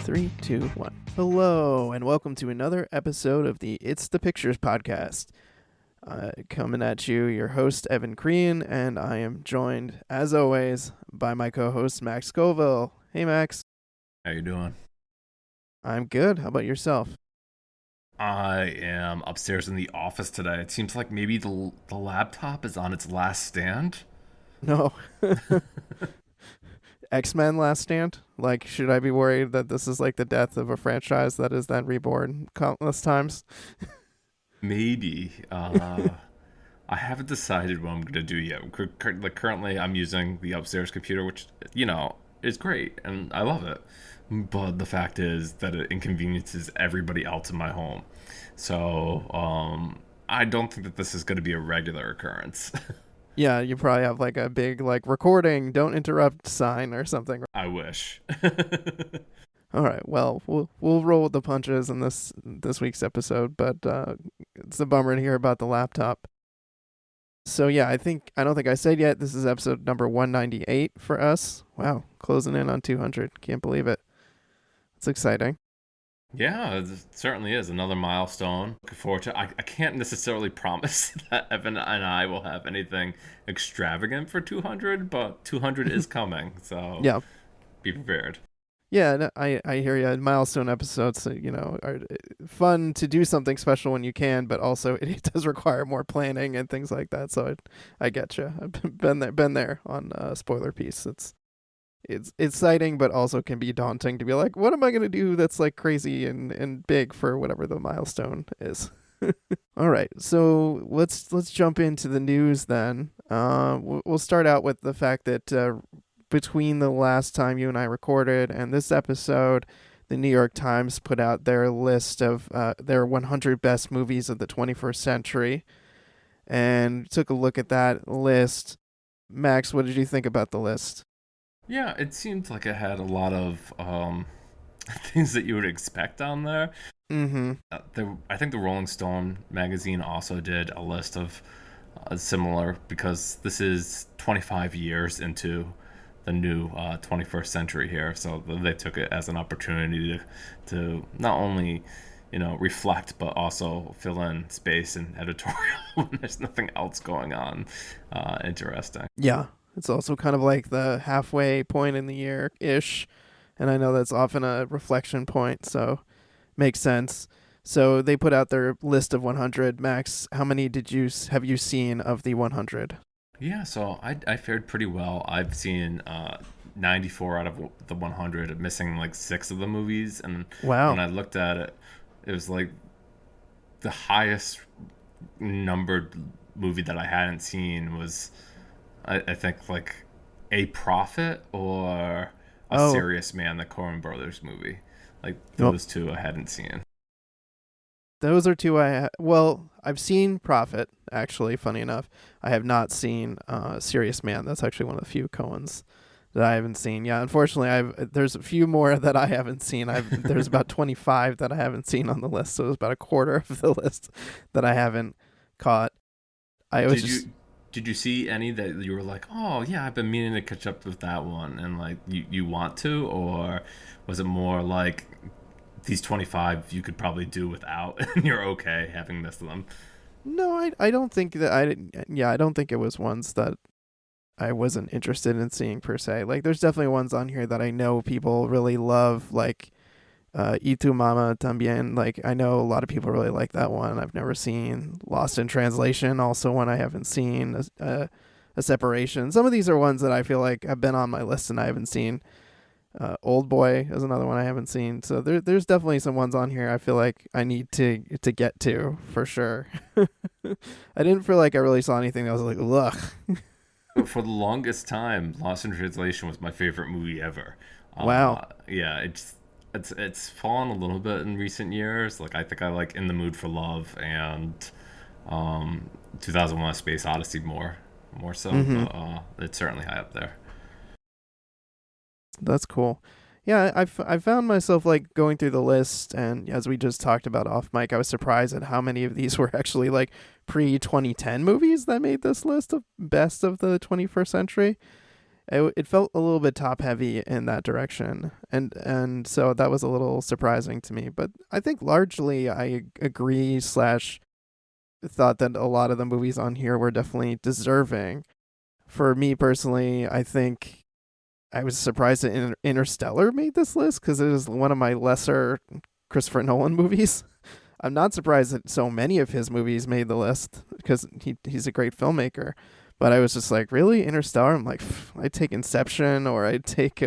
3, 2, 1. Hello, and welcome to another episode of the It's the Pictures podcast. Coming at you, your host, Evan Crean, and I am joined, as always, by my co-host, Max Scoville. Hey, Max. How you doing? I'm good. How about yourself? I am upstairs in the office today. It seems like maybe the laptop is on its last stand. No. X-Men Last Stand? Like, should I be worried that this is like the death of a franchise that is then reborn countless times? Maybe. I haven't decided what I'm going to do yet. Currently, I'm using the upstairs computer, which, is great, and I love it. But the fact is that it inconveniences everybody else in my home. So, I don't think that this is going to be a regular occurrence. Yeah, you probably have like a big like recording, don't interrupt sign or something. I wish. All right, well, we'll roll with the punches in this week's episode, but it's a bummer to hear about the laptop. So yeah, I don't think I said yet, this is episode number 198 for us. Wow, closing in on 200. Can't believe it. It's exciting. Yeah, it certainly is another milestone. Looking forward to. I can't necessarily promise that Evan and I will have anything extravagant for 200, but 200 is coming, so Yeah. be prepared. Yeah, no, I hear you. Milestone episodes, are fun to do something special when you can, but also it does require more planning and things like that. So I get you. I've been there on spoiler piece. It's exciting, but also can be daunting to be like, what am I gonna do that's like crazy and big for whatever the milestone is. All right, so let's jump into the news then. We'll start out with the fact that between the last time you and I recorded and this episode, the New York Times put out their list of their 100 best movies of the 21st century, and took a look at that list. Max, what did you think about the list? Yeah, it seemed like it had a lot of things that you would expect on there. Mm-hmm. I think the Rolling Stone magazine also did a list of similar, because this is 25 years into the new 21st century here, so they took it as an opportunity to not only reflect, but also fill in space and editorial when there's nothing else going on interesting. Yeah, it's also kind of like the halfway point in the year ish, and I know that's often a reflection point, so makes sense. So they put out their list of 100. Max, how many have you seen of the 100? Yeah, so I fared pretty well. I've seen 94 out of the 100, missing like 6 of the movies, and Wow. when I looked at it, it was like the highest numbered movie that I hadn't seen was, I think, like A Prophet or A Oh, Serious Man, the Coen Brothers movie. Like well, those two I hadn't seen. those are two well, I've seen Prophet, actually, funny enough. I have not seen Serious Man. That's actually one of the few Coens that I haven't seen. Yeah, unfortunately, there's a few more that I haven't seen. There's about 25 that I haven't seen on the list, so there's about a quarter of the list that I haven't caught. I was Did just you did you see any that you were like, oh yeah, I've been meaning to catch up with that one, and like you want to, or was it more like these 25 you could probably do without and you're okay having missed them? No, I don't think that I didn't. Yeah, I don't think it was ones that I wasn't interested in seeing per se. Like, there's definitely ones on here that I know people really love, like Y Tu Mama Tambien. Like, I know a lot of people really like that one. I've never seen Lost in Translation, also one I haven't seen. A Separation. Some of these are ones that I feel like have been on my list and I haven't seen. Old Boy is another one I haven't seen. So there's definitely some ones on here I feel like I need to get to for sure. I didn't feel like I really saw anything that was like, ugh. But for the longest time, Lost in Translation was my favorite movie ever. Wow. Yeah, it's fallen a little bit in recent years. Like I think I like In the Mood for Love and 2001: A Space Odyssey more so, Mm-hmm. but it's certainly high up there. That's cool. Yeah, I found myself like going through the list, and as we just talked about off mic, I was surprised at how many of these were actually like pre 2010 movies that made this list of best of the 21st century. it felt a little bit top heavy in that direction, and so that was a little surprising to me. But I think largely I agree slash thought that a lot of the movies on here were definitely deserving. For me personally, I think I was surprised that Interstellar made this list because it is one of my lesser Christopher Nolan movies. I'm not surprised that so many of his movies made the list because he's a great filmmaker. But I was just like, really, Interstellar? I'm like, I'd take Inception or I'd take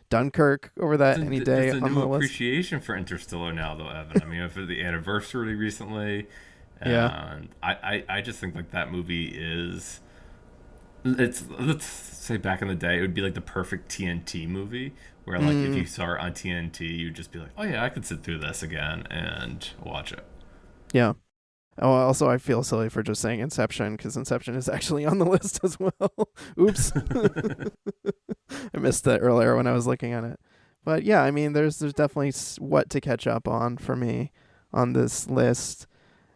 Dunkirk over that any There's day a on new the list. appreciation for Interstellar now, though, Evan. I mean, for the anniversary recently, Yeah. and I just think like that movie is it's let's say back in the day it would be like the perfect TNT movie where like if you Mm, saw it on TNT you'd just be like, oh yeah, I could sit through this again and watch it. yeah. Oh, also, I feel silly for just saying Inception because Inception is actually on the list as well. Oops. I missed that earlier when I was looking at it. But yeah, I mean, there's definitely what to catch up on for me on this list.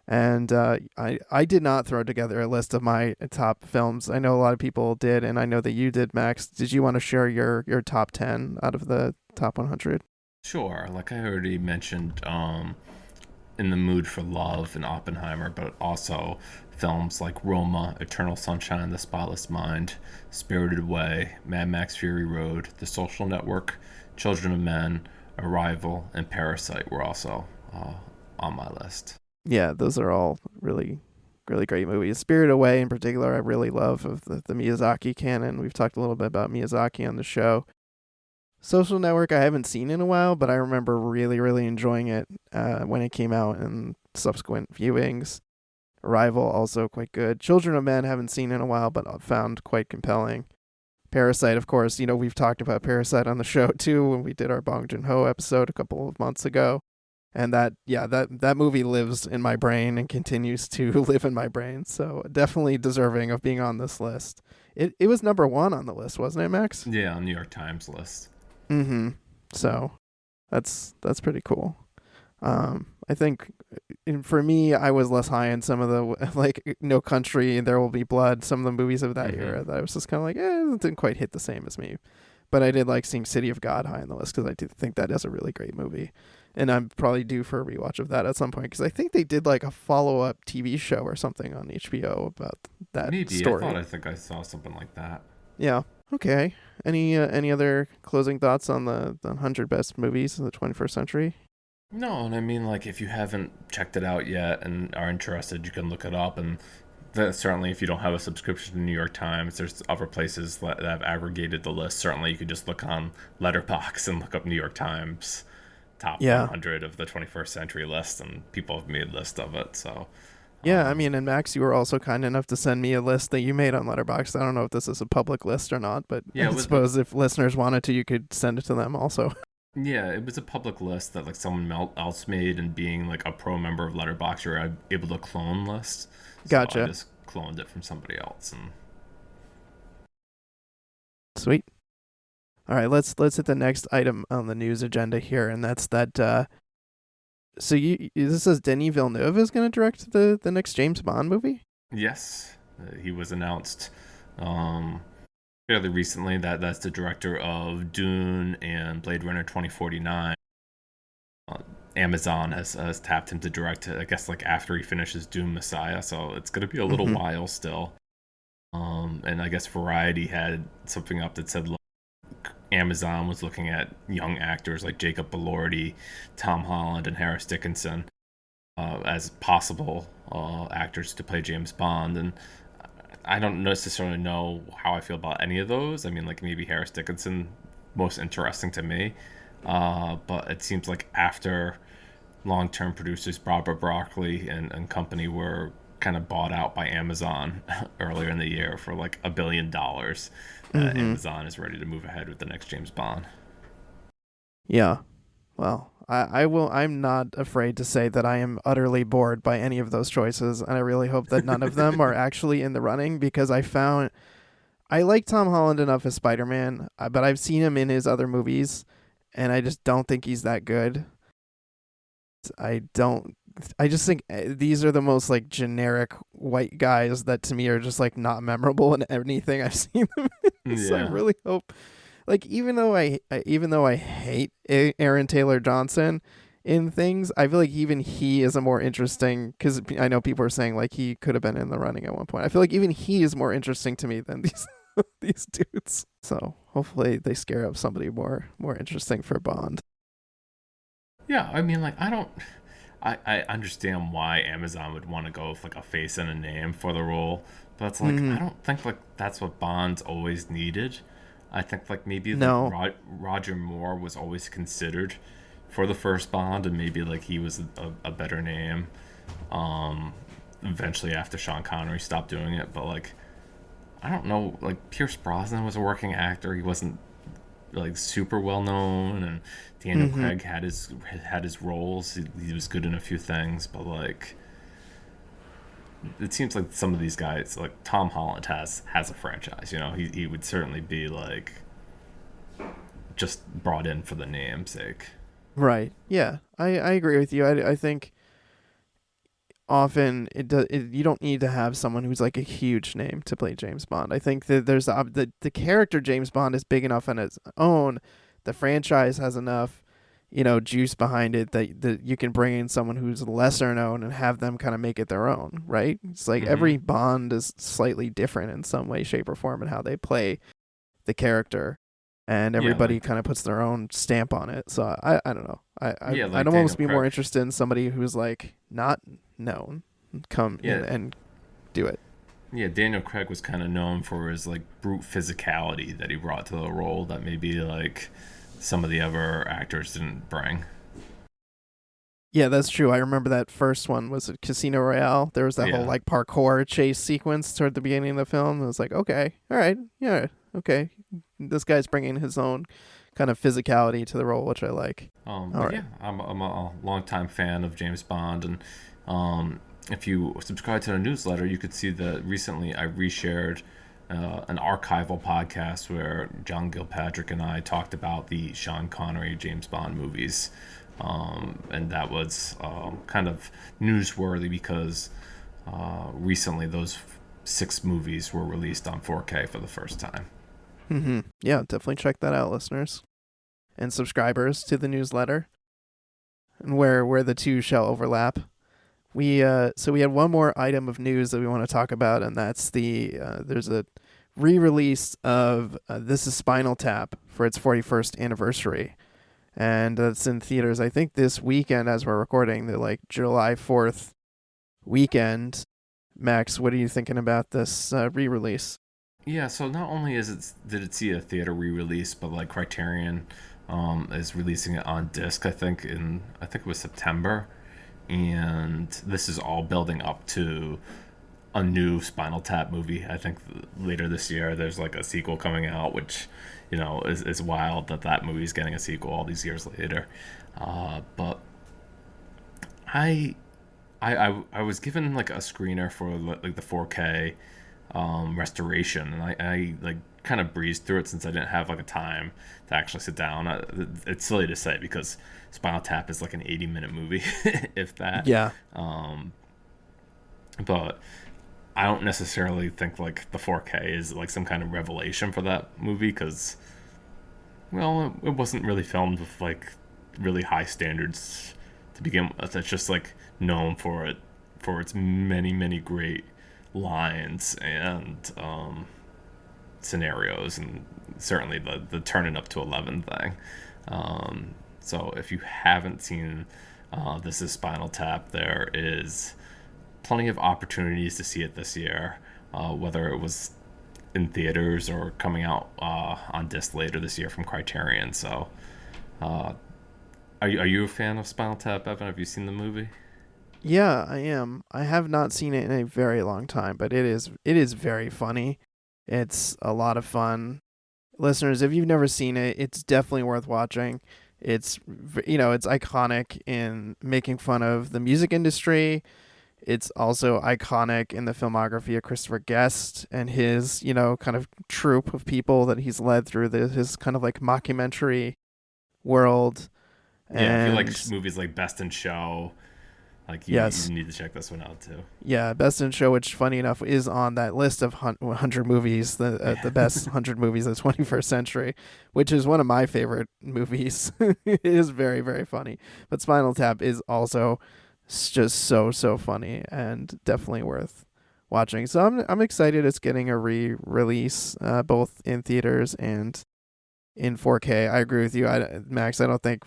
And I did not throw together a list of my top films. I know a lot of people did, and I know that you did, Max. Did you want to share your top 10 out of the top 100? Sure, like I already mentioned, In the Mood for Love and Oppenheimer, but also films like Roma, Eternal Sunshine of the Spotless Mind, Spirited Away, Mad Max Fury Road, The Social Network, Children of Men, Arrival, and Parasite were also on my list. Yeah, those are all really great movies. Spirit Away in particular, I really love of the Miyazaki canon. We've talked a little bit about Miyazaki on the show. Social Network, I haven't seen in a while, but I remember really enjoying it when it came out and subsequent viewings. Arrival, also quite good. Children of Men, haven't seen in a while, but found quite compelling. Parasite, of course, we've talked about Parasite on the show too when we did our Bong Joon Ho episode a couple of months ago. And that movie lives in my brain and continues to live in my brain. So definitely deserving of being on this list. It was number one on the list, wasn't it, Max? Yeah, on New York Times list. Mm-hmm. So that's pretty cool. I think for me, I was less high in some of the like No Country, There Will Be Blood, some of the movies of that Mm-hmm. era that I was just kind of like, it didn't quite hit the same as me. But I did like seeing City of God high on the list because I do think that is a really great movie, and I'm probably due for a rewatch of that at some point because I think they did like a follow up TV show or something on HBO about that Maybe story. I think I saw something like that. Yeah. Okay. Any other closing thoughts on the 100 best movies of the 21st century? No, and I mean, like, if you haven't checked it out yet and are interested, you can look it up. And certainly, if you don't have a subscription to the New York Times, there's other places that have aggregated the list. Certainly, you could just look on Letterboxd and look up New York Times top Yeah. 100 of the 21st century list, and people have made a list of it. So, Yeah, I um, mean, and Max, you were also kind enough to send me a list that you made on Letterboxd. I don't know if this is a public list or not, but yeah, I it was, suppose if listeners wanted to, you could send it to them also. yeah, it was a public list that like someone else made, and being like a pro member of Letterboxd, you're able to clone lists. So I Gotcha. just cloned it from somebody else, and Sweet. All right, let's hit the next item on the news agenda here, and that's that. So this says Denis Villeneuve is going to direct the next James Bond movie. yes, he was announced fairly recently that that's the director of Dune and Blade Runner 2049. Uh, Amazon has tapped him to direct it, I guess, like after he finishes Dune Messiah, so it's going to be a little Mm-hmm. while still. And I guess Variety had something up that said, look, Amazon was looking at young actors like Jacob Elordi, Tom Holland, and Harris Dickinson as possible actors to play James Bond. And I don't necessarily know how I feel about any of those. I mean, like maybe Harris Dickinson, most interesting to me. But it seems like after long-term producers Barbara Broccoli and company were kind of bought out by Amazon earlier in the year for like $1 billion, Mm-hmm. Amazon is ready to move ahead with the next James Bond. Yeah. Well, I will. I'm not afraid to say that I am utterly bored by any of those choices, and I really hope that none of them are actually in the running because I like Tom Holland enough as Spider Man, but I've seen him in his other movies, and I just don't think he's that good. I don't I just think these are the most like generic white guys that to me are just like not memorable in anything I've seen them in. So I Yeah. really hope, like, even though I hate Aaron Taylor Johnson in things, I feel like even he is a more interesting, because I know people are saying like he could have been in the running at one point. I feel like even he is more interesting to me than these these dudes. So hopefully they scare up somebody more interesting for Bond. Yeah, I mean, like, I understand why Amazon would want to go with like a face and a name for the role, but it's like Mm-hmm. I don't think like that's what Bond's always needed. I think like maybe like No. Roger Moore was always considered for the first Bond, and maybe like he was a better name. Um, Eventually after Sean Connery stopped doing it, but like I don't know, like Pierce Brosnan was a working actor. He wasn't like super well known, and Daniel Mm-hmm. Craig had his roles. He was good in a few things, but like it seems like some of these guys, like Tom Holland, has a franchise. You know, he would certainly be like just brought in for the namesake. Right. Yeah. I agree with you. I think often you don't need to have someone who's like a huge name to play James Bond. I think that there's the character James Bond is big enough on its own. The franchise has enough, juice behind it that you can bring in someone who's lesser known and have them kind of make it their own, right? It's like Mm-hmm. every Bond is slightly different in some way, shape, or form in how they play the character, and Yeah, everybody like kind of puts their own stamp on it. So I don't know. yeah, I'd like Daniel almost be more Craig. interested in somebody who's like not known come in Yeah, and do it. yeah. Daniel Craig was kind of known for his like brute physicality that he brought to the role that maybe like some of the other actors didn't bring. Yeah, that's true. I remember that first one was a Casino Royale. There was that whole Yeah. like parkour chase sequence toward the beginning of the film. It was like, okay, all right, yeah, okay. This guy's bringing his own kind of physicality to the role, which I like. All But right. yeah, I'm a longtime fan of James Bond, and if you subscribe to the newsletter, you could see that recently I reshared an archival podcast where John Gilpatrick and I talked about the Sean Connery James Bond movies, and that was kind of newsworthy because recently those six movies were released on 4K for the first time. Yeah, definitely check that out, listeners and subscribers to the newsletter, and where the two shall overlap. We had one more item of news that we want to talk about, and that's there's a re-release of This Is Spinal Tap for its 41st anniversary, and that's in theaters. I think this weekend, as we're recording, the like July 4th weekend. Max, what are you thinking about this re-release? Yeah, so not only did it see a theater re-release, but like Criterion is releasing it on disc. I think it was September, and this is all building up to a new Spinal Tap movie. I think later this year there's like a sequel coming out, which is wild that that movie's getting a sequel all these years later. But I I was given like a screener for like the 4K restoration, and I like kind of breezed through it since I didn't have like a time to actually sit down. It's silly to say because Spinal Tap is like an 80-minute movie, if that. Yeah. Um, but I don't necessarily think like the 4K is like some kind of revelation for that movie because well, it wasn't really filmed with like really high standards to begin with. It's just like known for its many great lines and scenarios, and certainly the turning up to 11 thing. So if you haven't seen This Is Spinal Tap, there is plenty of opportunities to see it this year, whether it was in theaters or coming out on disc later this year from Criterion. So, uh, are you a fan of Spinal Tap, Evan? Have you seen the movie? Yeah, I am. I have not seen it in a very long time, but it is very funny. It's a lot of fun. Listeners, if you've never seen it, it's definitely worth watching. It's iconic in making fun of the music industry. It's also iconic in the filmography of Christopher Guest and his, kind of troupe of people that he's led through his kind of like mockumentary world. Yeah, if you like And movies like Best in Show, Like you Yes. need to check this one out too. Yeah, Best in Show, which funny enough is on that list of 100 movies, the Yeah. best 100 movies of the 21st century, which is one of my favorite movies. It is very, very funny. But Spinal Tap is also just so funny and definitely worth watching. So I'm excited it's getting a re-release, both in theaters and in 4K. I agree with you, Max. I don't think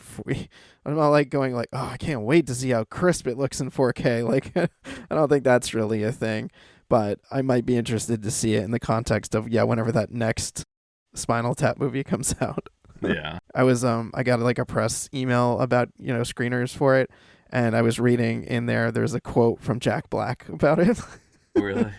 I'm not like going like, oh, I can't wait to see how crisp it looks in 4K. Like, I don't think that's really a thing. But I might be interested to see it in the context of whenever that next Spinal Tap movie comes out. Yeah. I got like a press email about screeners for it, and I was reading in there. There's a quote from Jack Black about it. Really?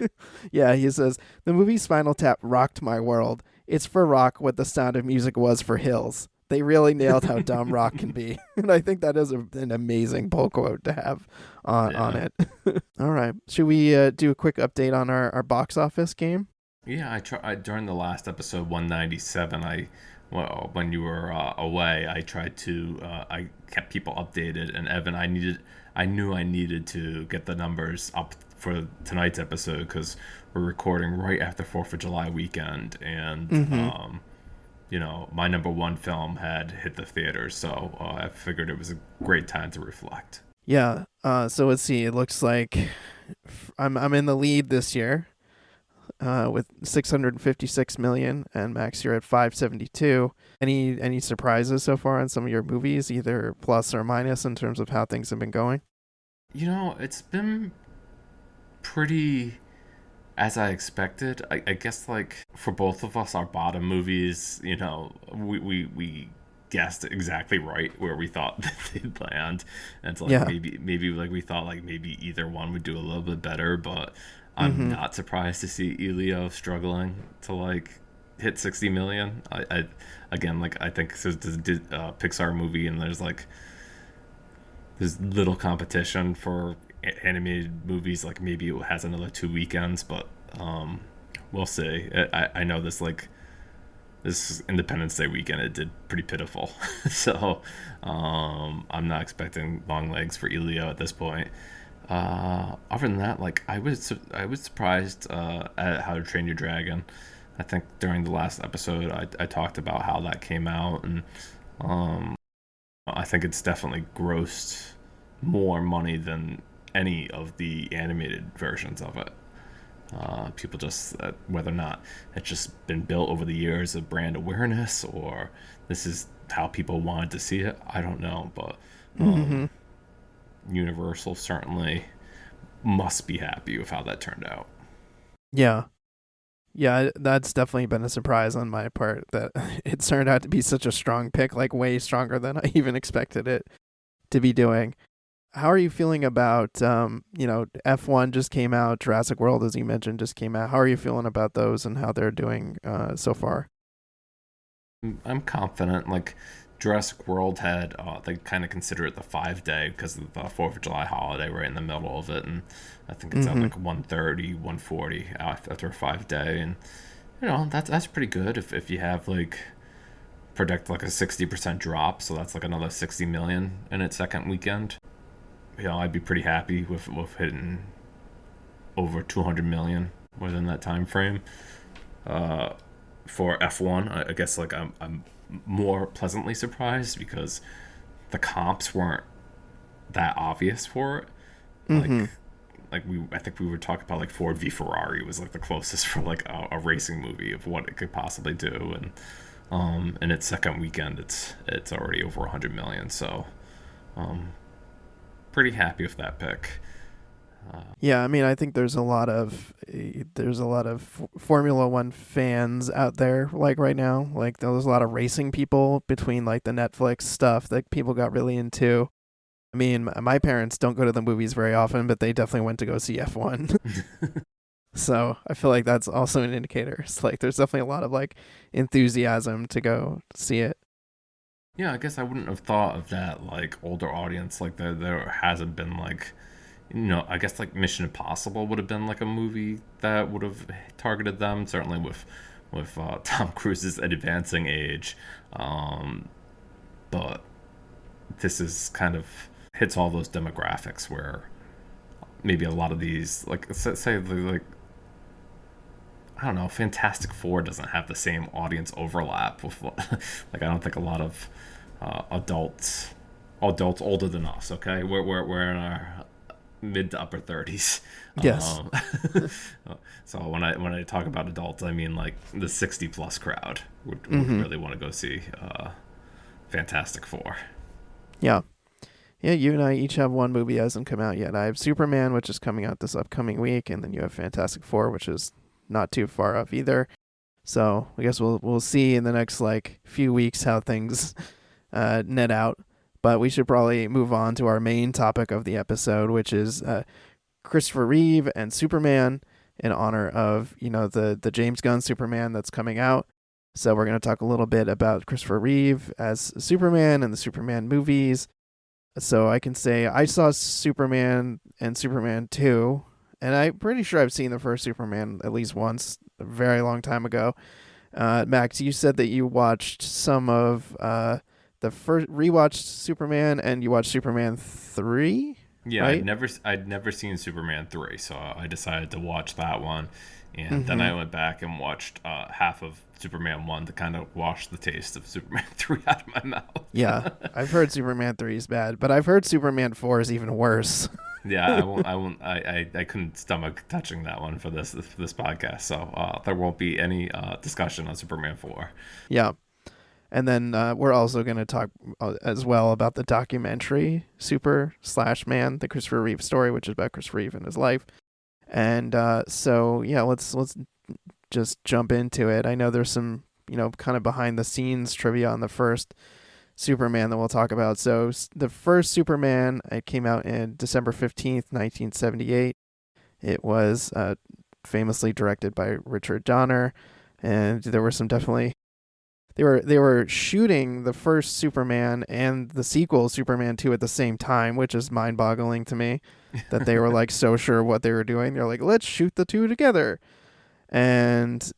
Yeah, he says, the movie Spinal Tap rocked my world. It's for rock what the Sound of Music was for Hills. They really nailed how dumb rock can be. And I think that is an amazing pull quote to have on Yeah. it. All right. Should we do a quick update on our box office game? Yeah, during the last episode 197, when you were away, I tried to I kept people updated, and Evan, I knew I needed to get the numbers up for tonight's episode because we're recording right after 4th of July weekend, and Mm-hmm. my number one film had hit the theaters, so I figured it was a great time to reflect. Yeah. So let's see. It looks like I'm in the lead this year. With 656 million, and Max, you're at 572. Any surprises so far on some of your movies, either plus or minus in terms of how things have been going? It's been pretty as I expected. I guess like for both of us, our bottom movies, we guessed exactly right where we thought that they'd land, and it's like Yeah. maybe like we thought like maybe either one would do a little bit better, but I'm Mm-hmm. not surprised to see Elio struggling to like hit 60 million. I again like I think it's a Pixar movie, and there's little competition for animated movies. Like maybe it has another 2 weekends, but we'll see. I know this Independence Day weekend it did pretty pitiful, so I'm not expecting long legs for Elio at this point. Other than that, like I was surprised at How to Train Your Dragon. I think during the last episode I talked about how that came out, and I think it's definitely grossed more money than any of the animated versions of it. People just whether or not it's just been built over the years of brand awareness, or this is how people wanted to see it. I don't know, but Mm-hmm. Universal certainly must be happy with how that turned out. Yeah. Yeah, that's definitely been a surprise on my part that it turned out to be such a strong pick, like way stronger than I even expected it to be doing. How are you feeling about F1 just came out, Jurassic World, as you mentioned, just came out. How are you feeling about those and how they're doing so far? I'm confident. Like Jurassic World had, they kind of consider it the 5 day because of the 4th of July holiday right in the middle of it, and I think it's at Mm-hmm. like 130, 140 after a 5 day, and that's pretty good if you have like predict like a 60% drop, so that's like another 60 million in its second weekend. I'd be pretty happy with hitting over 200 million within that time frame. Uh, for F1, I guess like I'm more pleasantly surprised because the comps weren't that obvious for it. Mm-hmm. I think we were talking about like Ford v Ferrari was like the closest for like a racing movie of what it could possibly do, and in its second weekend, it's already over 100 million. So, um, pretty happy with that pick. Yeah, I mean, I think there's a lot of Formula One fans out there, like right now. Like there's a lot of racing people between like the Netflix stuff that people got really into. I mean, my parents don't go to the movies very often, but they definitely went to go see F1. So I feel like that's also an indicator. It's like there's definitely a lot of like enthusiasm to go see it. Yeah, I guess I wouldn't have thought of that like older audience. Like there hasn't been like I guess like Mission Impossible would have been like a movie that would have targeted them. Certainly with Tom Cruise's advancing age, but this is kind of hits all those demographics where maybe a lot of these, like say like I don't know, Fantastic Four doesn't have the same audience overlap with like I don't think a lot of adults older than us. Okay, we're in our mid to upper 30s. Yes. Um, so when I talk about adults, I mean like the 60 plus crowd would Mm-hmm. really want to go see Fantastic Four. Yeah. Yeah, you and I each have one movie that hasn't come out yet. I have Superman, which is coming out this upcoming week, and then you have Fantastic Four, which is not too far off either. So I guess we'll see in the next like few weeks how things net out. But we should probably move on to our main topic of the episode, which is Christopher Reeve and Superman, in honor of the James Gunn Superman that's coming out. So we're going to talk a little bit about Christopher Reeve as Superman and the Superman movies. So I can say I saw Superman and Superman 2, and I'm pretty sure I've seen the first Superman at least once a very long time ago. Max, you said that you watched some of the first rewatched Superman, and you watched Superman 3, Yeah, right? I'd never seen Superman 3, so I decided to watch that one, and then Mm-hmm. I went back and watched half of Superman 1 to kind of wash the taste of Superman 3 out of my Yeah, mouth. I've heard Superman 3 is bad, but I've heard Superman 4 is even worse. Yeah, I couldn't stomach touching that one for this podcast, so there won't be any discussion on Superman 4. Yeah. And then we're also going to talk as well about the documentary Super Slash Man, the Christopher Reeve story, which is about Christopher Reeve and his life. And so yeah, let's just jump into it. I know there's some kind of behind the scenes trivia on the first Superman that we'll talk about. So the first Superman, it came out in December 15th, 1978. It was famously directed by Richard Donner, and there were some definitely they were shooting the first Superman and the sequel Superman 2 at the same time, which is mind-boggling to me that they were like so sure what they were doing. They're like, let's shoot the two together. And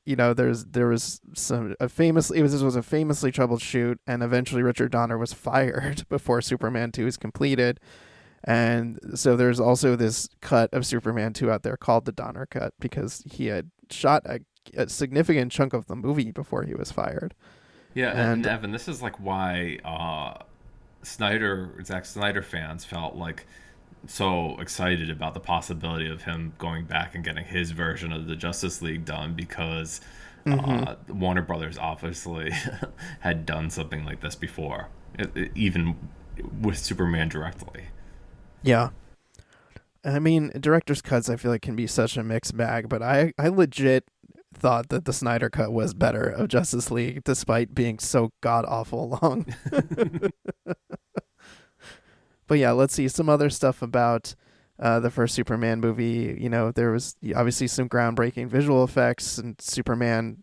there was some a famous it was this was a famously troubled shoot, and eventually Richard Donner was fired before Superman 2 is completed. And so there's also this cut of Superman 2 out there called the Donner cut because he had shot a significant chunk of the movie before he was fired. Yeah, and And Evan, this is like why Zack Snyder fans felt like so excited about the possibility of him going back and getting his version of the Justice League done because mhm, Warner Brothers obviously had done something like this before, even with Superman directly. yeah. I mean, director's cuts I feel like can be such a mixed bag, but I legit thought that the Snyder cut was better of Justice League despite being so god awful long. But yeah, let's see some other stuff about the first Superman movie. There was obviously some groundbreaking visual effects, and Superman,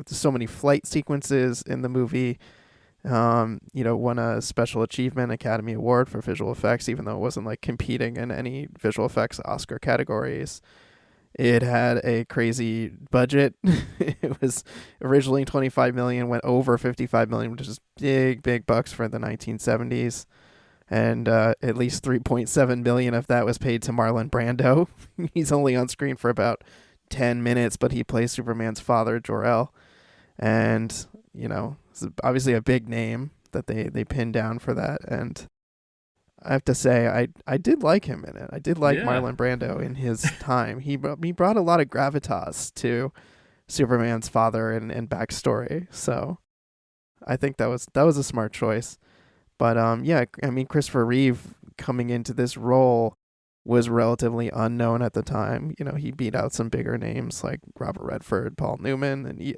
so many flight sequences in the movie. Won a Special Achievement Academy Award for visual effects, even though it wasn't like competing in any visual effects Oscar categories. It had a crazy budget. It was originally 25 million, went over 55 million, which is big bucks for the 1970s. And at least 3.7 million of that was paid to Marlon Brando. He's only on screen for about 10 minutes, but he plays Superman's father, Jor-El. And, it's obviously a big name that they pinned down for that. And I have to say, I did like him in it. I did like Yeah, Marlon Brando in his time. He brought a lot of gravitas to Superman's father and backstory. So I think that was a smart choice. But yeah, I mean, Christopher Reeve coming into this role was relatively unknown at the time. He beat out some bigger names like Robert Redford, Paul Newman, and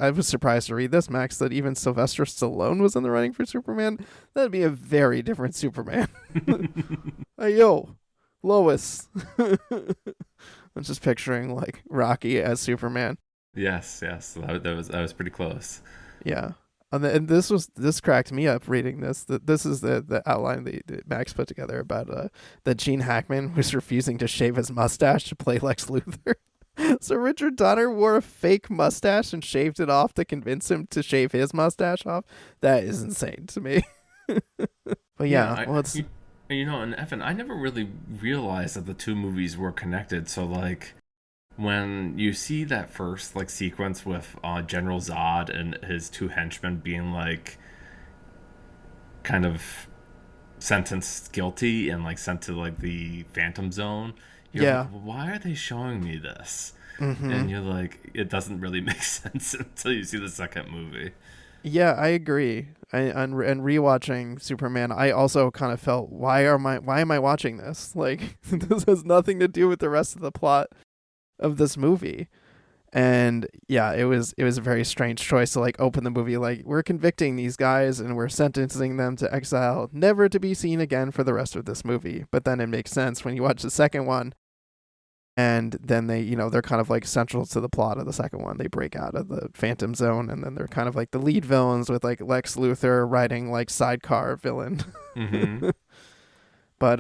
I was surprised to read this, Max, that even Sylvester Stallone was in the running for Superman. That'd be a very different Superman. Hey yo, Lois. I'm just picturing like Rocky as Superman. yes, that was pretty close. Yeah. And this cracked me up reading this. This is the outline that Max put together about that Gene Hackman was refusing to shave his mustache to play Lex Luthor. So Richard Donner wore a fake mustache and shaved it off to convince him to shave his mustache off. That is insane to me. But Yeah, yeah, well, it's And Evan, I never really realized that the two movies were connected. So like when you see that first like sequence with General Zod and his two henchmen being like kind of sentenced guilty and like sent to like the Phantom Zone, you're like, Yeah. why are they showing me this? Mm-hmm. And you're like, it doesn't really make sense until you see the second movie. Yeah, I agree. And rewatching Superman, I also kind of felt, why am I watching this? Like this has nothing to do with the rest of the plot of this movie. And yeah, it was a very strange choice to like open the movie like we're convicting these guys and we're sentencing them to exile, never to be seen again for the rest of this movie. But then it makes sense when you watch the second one, and then they're kind of like central to the plot of the second one. They break out of the Phantom Zone, and then they're kind of like the lead villains with like Lex Luthor riding like sidecar villain. Mm-hmm. But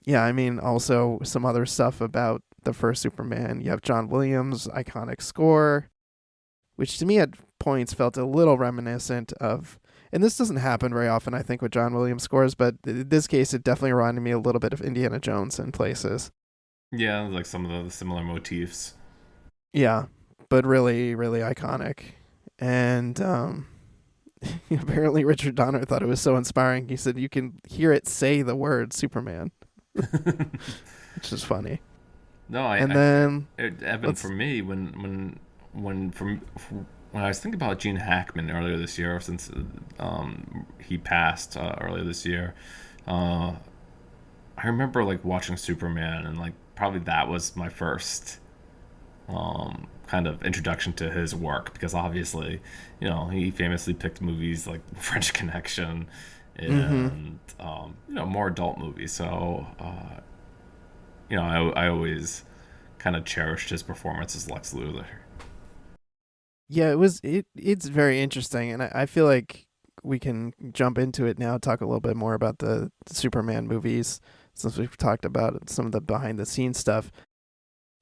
yeah, I mean also some other stuff about the first Superman. You have John Williams' iconic score, which to me at points felt a little reminiscent of, and this doesn't happen very often I think with John Williams scores, but in this case it definitely reminded me a little bit of Indiana Jones in places. Yeah, like some of the similar motifs. Yeah, but really, really iconic. And apparently Richard Donner thought it was so inspiring. He said you can hear it say the word Superman, which is funny. No, And then Evan, for let's me, when from when I was thinking about Gene Hackman earlier this year, since he passed earlier this year, uh, I remember like watching Superman, and like probably that was my first kind of introduction to his work, because obviously, he famously picked movies like French Connection mm-hmm. and more adult movies. So I always kind of cherished his performance as Lex Luthor. Yeah, it's very interesting, and I feel like we can jump into it now, talk a little bit more about the Superman movies since we've talked about some of the behind the scenes stuff.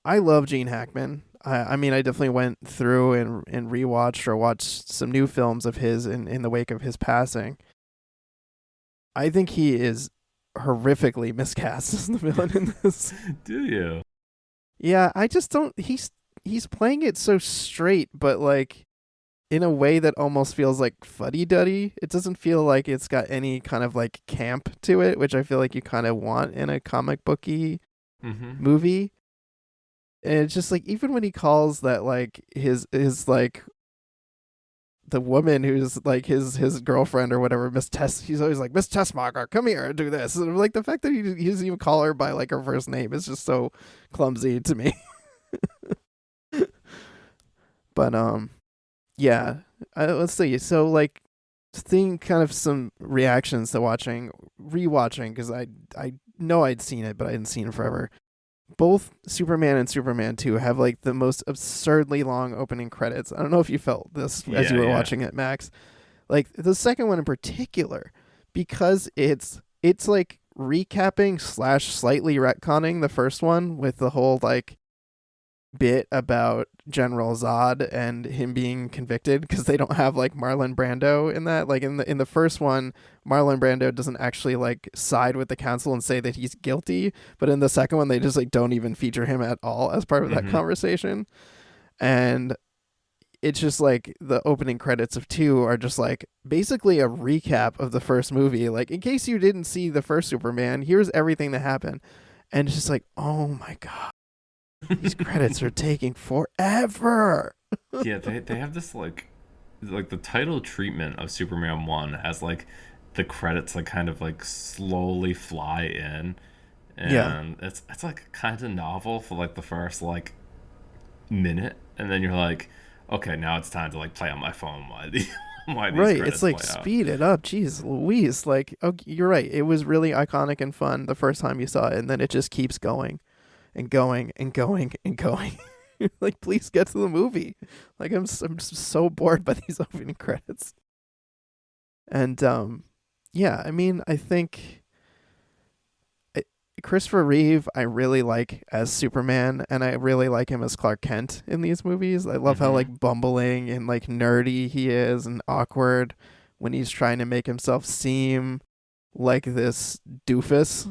I love Gene Hackman. I mean, I definitely went through and rewatched or watched some new films of his in the wake of his passing. I think he is horrifically miscast as the villain in this. Do you? Yeah, I just don't. He's playing it so straight, but like in a way that almost feels like fuddy duddy. It doesn't feel like it's got any kind of like camp to it, which I feel like you kind of want in a comic booky Mm-hmm. movie. And it's just like even when he calls that like his like the woman who's like his girlfriend or whatever, Miss Tess, he's always like, Miss Tessmacher, come here and do this. And like the fact that he doesn't even call her by like her first name is just so clumsy to me. But yeah, let's see. So like, seeing kind of some reactions to rewatching because I know I'd seen it, but I hadn't seen it forever. Both Superman and Superman 2 have like the most absurdly long opening credits. I don't know if you felt this as Yeah, you were yeah. watching it, Max. Like the second one in particular, because it's like recapping slash slightly retconning the first one with the whole like bit about General Zod and him being convicted because they don't have like Marlon Brando in that. Like in the first one, Marlon Brando doesn't actually like side with the council and say that he's guilty, but in the second one they just like don't even feature him at all as part of that Mm-hmm. conversation. And it's just like the opening credits of 2 are just like basically a recap of the first movie. Like in case you didn't see the first Superman, here's everything that happened. And it's just like, "Oh my god, these credits are taking forever." Yeah, they have this like the title treatment of Superman 1 as like the credits like kind of like slowly fly in, Yeah. and it's like kind of novel for like the first like minute, and then you're like, okay, now it's time to like play on my phone while why these Right. It's credits like play out. speed it up. Jeez Louise. Like, okay, you're right. It was really iconic and fun the first time you saw it, and then it just keeps going and going and going and going. Like, please get to the movie. Like, I'm just so bored by these opening credits. And yeah, I mean, I think Christopher Reeve, I really like as Superman, and I really like him as Clark Kent in these movies. I love how Mm-hmm. like bumbling and like nerdy he is and awkward when he's trying to make himself seem like this doofus.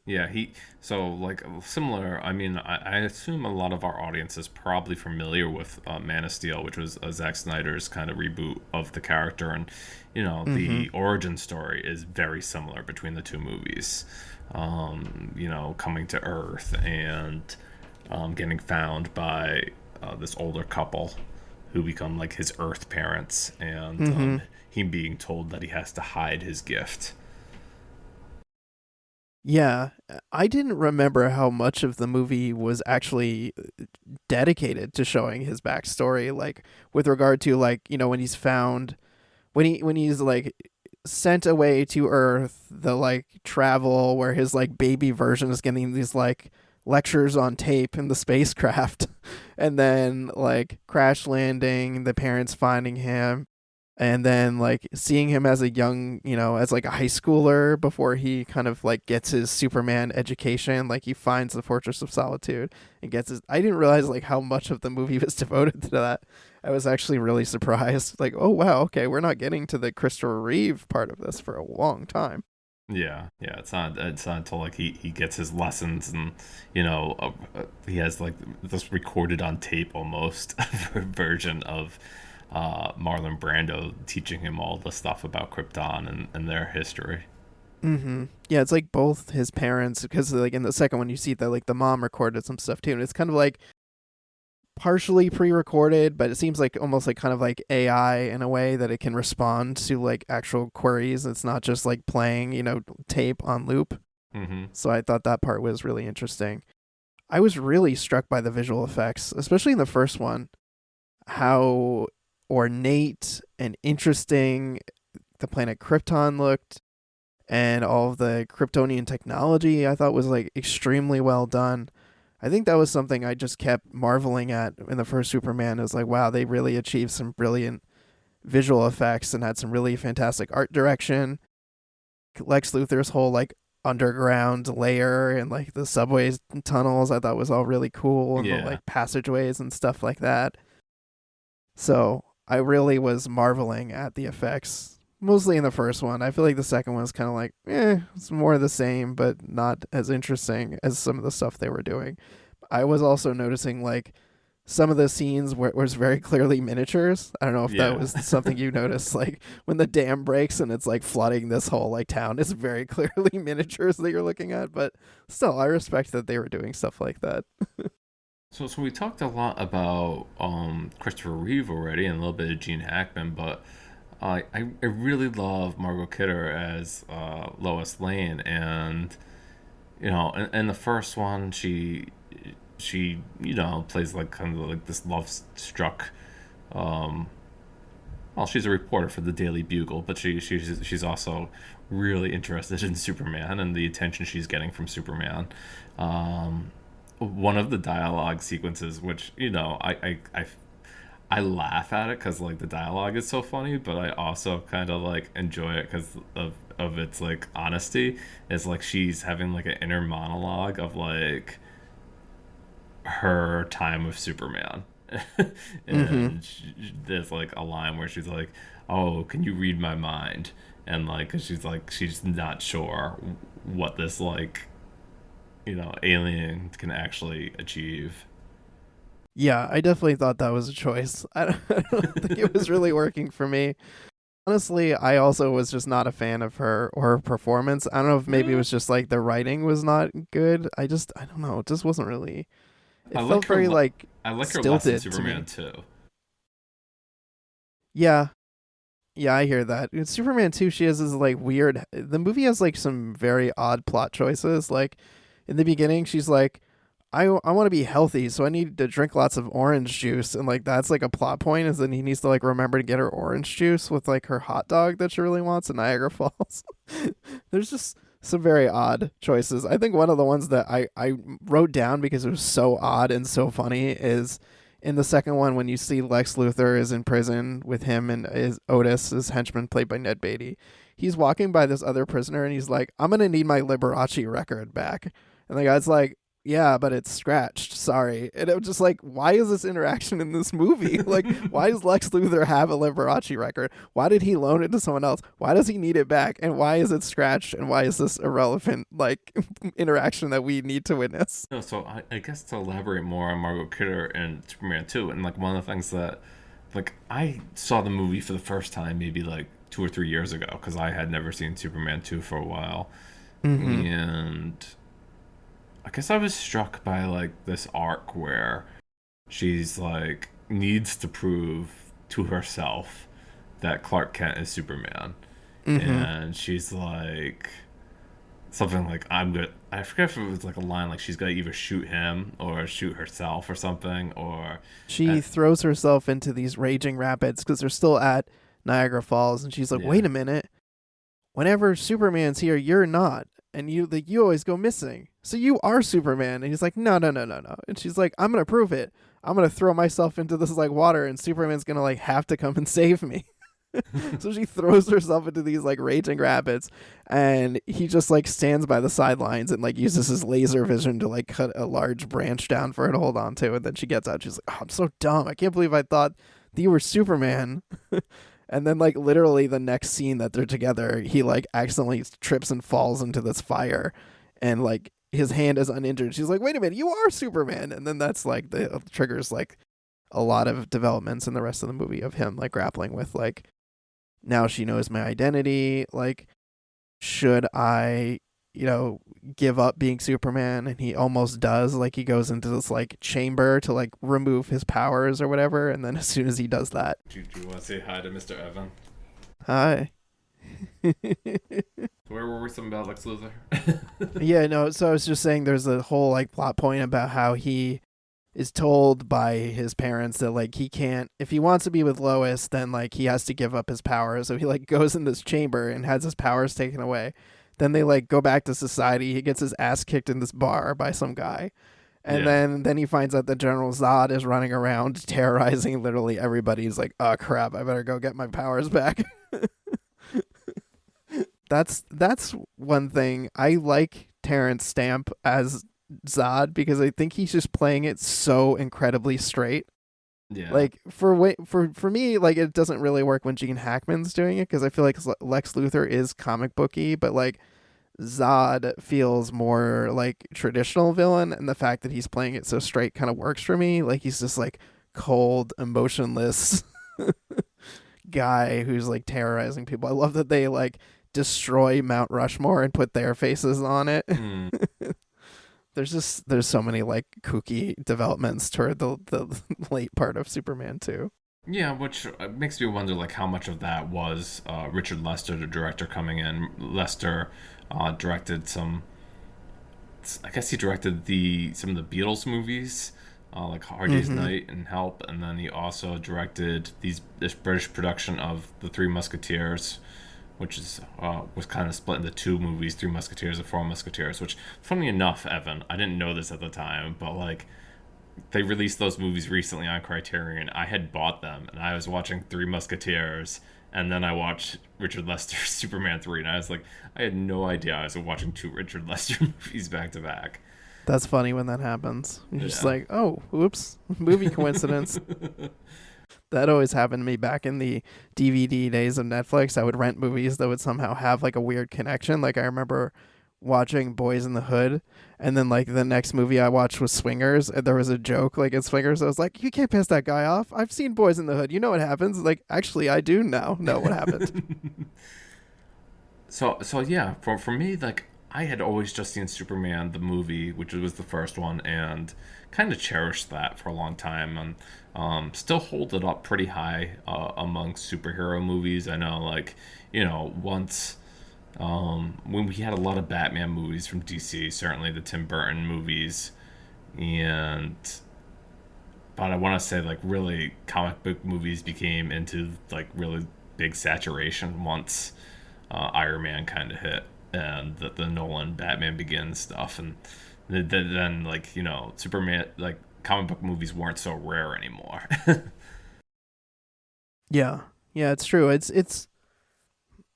Yeah, he so like similar. I mean, I assume a lot of our audience is probably familiar with Man of Steel, which was Zack Snyder's kind of reboot of the character, and Mm-hmm. the origin story is very similar between the two movies. Coming to Earth and getting found by this older couple who become like his Earth parents, and Mm-hmm. him being told that he has to hide his gift. Yeah, I didn't remember how much of the movie was actually dedicated to showing his backstory, like with regard to like when he's found, when he's like sent away to Earth, the like travel where his like baby version is getting these like lectures on tape in the spacecraft, and then like crash landing, the parents finding him, and then like seeing him as a young, as like a high schooler before he kind of like gets his Superman education, like he finds the Fortress of Solitude and gets his. I didn't realize like how much of the movie was devoted to that. I was actually really surprised. Like, oh wow, okay, we're not getting to the Christopher Reeve part of this for a long time. Yeah. It's not until like he gets his lessons, and he has like this recorded on tape almost version of Marlon Brando teaching him all the stuff about Krypton and their history. Mm-hmm. Yeah, it's like both his parents, because like in the second one you see that like the mom recorded some stuff too, and it's kind of like partially pre-recorded, but it seems like almost like kind of like AI in a way that it can respond to like actual queries. It's not just like playing, tape on loop. Mm-hmm. So I thought that part was really interesting. I was really struck by the visual effects, especially in the first one, how ornate and interesting the planet Krypton looked, and all of the Kryptonian technology I thought was like extremely well done. I think that was something I just kept marveling at in the first Superman. It was like, wow, they really achieved some brilliant visual effects and had some really fantastic art direction. Lex Luthor's whole like underground layer and like the subway tunnels I thought was all really cool, and the Yeah. like passageways and stuff like that. So I really was marveling at the effects, mostly in the first one. I feel like the second one was kind of like, it's more of the same, but not as interesting as some of the stuff they were doing. I was also noticing like some of the scenes where it was very clearly miniatures. I don't know if that Yeah. was something you noticed, like when the dam breaks and it's like flooding this whole like town. It's very clearly miniatures that you're looking at, but still, I respect that they were doing stuff like that. So we talked a lot about Christopher Reeve already and a little bit of Gene Hackman, but I really love Margot Kidder as Lois Lane, and in the first one she plays like kind of like this love struck. Um, well, she's a reporter for the Daily Bugle, but she's also really interested in Superman and the attention she's getting from Superman. Um, One of the dialogue sequences, which I laugh at it because like the dialogue is so funny, but I also kind of like enjoy it because of its like honesty. Is like she's having like an inner monologue of like her time with Superman. Mm-hmm. And there's like a line where she's like, "Oh, can you read my mind?" And like, 'cause she's not sure what this like alien can actually achieve. Yeah, I definitely thought that was a choice. I don't think it was really working for me. Honestly, I also was just not a fan of her or her performance. I don't know if maybe it Eh, was just like the writing was not good. I don't know. It just wasn't really. It I felt like her. very like I like her less in stilted to Superman me. too. Yeah, yeah, I hear that. In Superman 2, she has this like weird. The movie has like some very odd plot choices. Like in the beginning, she's like, I want to be healthy, so I need to drink lots of orange juice, and like that's like a plot point is that he needs to like remember to get her orange juice with like her hot dog that she really wants in Niagara Falls. There's just some very odd choices. I think one of the ones that I wrote down because it was so odd and so funny is in the second one when you see Lex Luthor is in prison with him and his Otis, his henchman played by Ned Beatty. He's walking by this other prisoner and he's like, I'm gonna need my Liberace record back. And the guy's like, yeah, but it's scratched. Sorry. And it was just like, why is this interaction in this movie? Like, why does Lex Luthor have a Liberace record? Why did he loan it to someone else? Why does he need it back? And why is it scratched? And why is this irrelevant, like, interaction that we need to witness? No, so I guess to elaborate more on Margot Kidder and Superman 2, and like one of the things that, like, I saw the movie for the first time maybe like 2 or 3 years ago because I had never seen Superman 2 for a while. Mm-hmm. And I guess I was struck by like this arc where she's like needs to prove to herself that Clark Kent is Superman. Mm-hmm. And she's like something like I'm good. I forget if it was like a line like she's gonna either shoot him or shoot herself or something or She and throws herself into these raging rapids because they're still at Niagara Falls, and she's like, yeah. "Wait a minute! Whenever Superman's here, you're not, and you always go missing. So you are Superman." And he's like, "No, no, no, no, no." And she's like, "I'm gonna prove it. I'm gonna throw myself into this like water, and Superman's gonna like have to come and save me." So she throws herself into these like raging rapids, and he just like stands by the sidelines and like uses his laser vision to like cut a large branch down for her to hold on to. And then she gets out. She's like, "Oh, I'm so dumb. I can't believe I thought that you were Superman." And then like literally the next scene that they're together, he like accidentally trips and falls into this fire, and like his hand is uninjured. She's like, "Wait a minute, you are Superman." And then that's like the triggers like a lot of developments in the rest of the movie of him like grappling with like, now she knows my identity. Like, should I, you know, give up being Superman? And he almost does. Like, he goes into this like chamber to like remove his powers or whatever. And then as soon as he does that, Do you want to say hi to Mr. Evan? hi. Where were we? Something about Lex Luthor? Yeah, no. So I was just saying, there's a whole like plot point about how he is told by his parents that like he can't, if he wants to be with Lois, then like he has to give up his powers. So he like goes in this chamber and has his powers taken away. Then they like go back to society. He gets his ass kicked in this bar by some guy. And Yeah. then he finds out that General Zod is running around terrorizing literally everybody. He's like, "Oh crap, I better go get my powers back." That's one thing. I like Terrence Stamp as Zod because I think he's just playing it so incredibly straight. Yeah. Like for me, like it doesn't really work when Gene Hackman's doing it because I feel like Lex Luthor is comic booky, but like Zod feels more like traditional villain, and the fact that he's playing it so straight kind of works for me. Like he's just like cold, emotionless guy who's like terrorizing people. I love that they like destroy Mount Rushmore and put their faces on it. Mm. There's so many like kooky developments toward the late part of Superman 2. Yeah, which makes me wonder like how much of that was Richard Lester, the director, coming in. Lester directed some. I guess he directed the some of the Beatles movies, like Hard Day's Mm-hmm. Night and Help, and then he also directed this British production of The Three Musketeers, which is was kind of split into two movies, Three Musketeers and Four Musketeers. Which, funny enough, Evan, I didn't know this at the time, but like they released those movies recently on Criterion. I had bought them, and I was watching Three Musketeers, and then I watched Richard Lester's Superman 3, and I was like, I had no idea I was watching two Richard Lester movies back to back. That's funny when that happens. You're just Yeah. like, oh, whoops, movie coincidence. That always happened to me back in the DVD days of Netflix. I would rent movies that would somehow have like a weird connection. Like I remember watching Boys in the Hood, and then like the next movie I watched was Swingers, and there was a joke like in Swingers. I was like, "You can't piss that guy off. I've seen Boys in the Hood. You know what happens." Like, actually, I do now know what happened. So yeah, for me, like I had always just seen Superman the movie, which was the first one, and kind of cherished that for a long time, and still hold it up pretty high among superhero movies. I know, like once when we had a lot of Batman movies from DC, certainly the Tim Burton movies, and but I want to say like really comic book movies became into like really big saturation once Iron Man kind of hit and the Nolan Batman Begins stuff, and then like Superman, like comic book movies weren't so rare anymore. Yeah, yeah, it's true. It's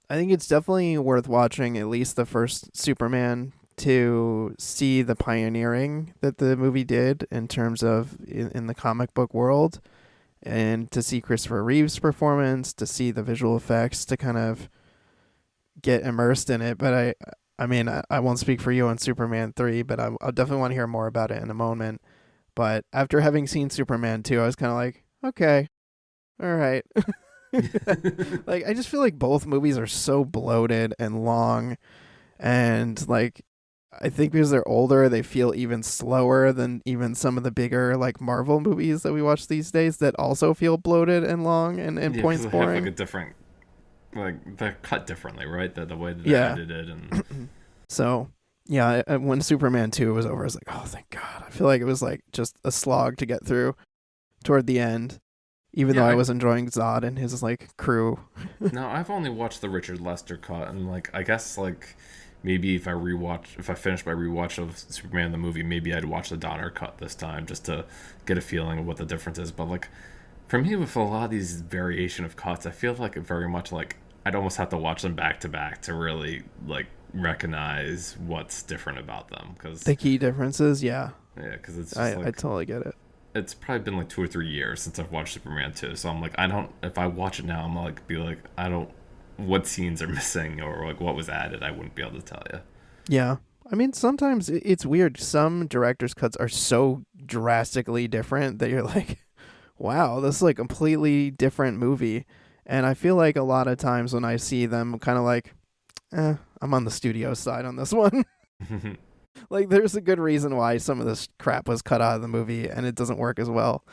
I think it's definitely worth watching at least the first Superman to see the pioneering that the movie did in terms of in the comic book world, and to see Christopher Reeve's performance, to see the visual effects, to kind of get immersed in it. But I mean, I won't speak for you on Superman 3, but I'll definitely want to hear more about it in a moment. But after having seen Superman 2, I was kind of like, okay, all right. Like, I just feel like both movies are so bloated and long, and like, I think because they're older, they feel even slower than even some of the bigger like Marvel movies that we watch these days that also feel bloated and long and Yeah, because points they have like a boring. different, like they're cut differently, right? The way that they're Yeah. edited and So yeah, when Superman 2 was over, I was like, oh, thank God. I feel like it was like just a slog to get through toward the end, even though yeah, I I was enjoying Zod and his like crew. no, I've only watched the Richard Lester cut, and like I guess like maybe if I finish my rewatch of Superman the movie, maybe I'd watch the Donner cut this time just to get a feeling of what the difference is. But like for me, with a lot of these variation of cuts, I feel like it very much like I'd almost have to watch them back to back to really like recognize what's different about them. Because The key differences, yeah, yeah, because it's just I like totally get it. it's probably been like 2 or 3 years since I've watched Superman 2. So I'm like, I don't. If I watch it now, I'm like, be like, I don't. What scenes are missing or like what was added? I wouldn't be able to tell you. Yeah. I mean, sometimes it's weird. Some director's cuts are so drastically different that you're like, wow, this is like a completely different movie. And I feel like a lot of times when I see them, kind of like, I'm on the studio side on this one. Like, there's a good reason why some of this crap was cut out of the movie and it doesn't work as well.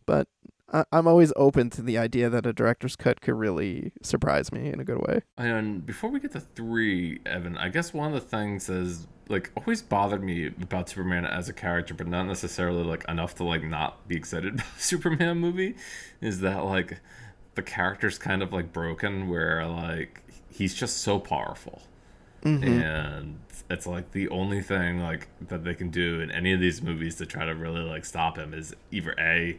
But I'm always open to the idea that a director's cut could really surprise me in a good way. And before we get to three, Evan, I guess one of the things is like always bothered me about Superman as a character, but not necessarily like enough to like not be excited about a Superman movie, is that like the character's kind of like broken where like he's just so powerful. Mm-hmm. And it's like the only thing like that they can do in any of these movies to try to really like stop him is either a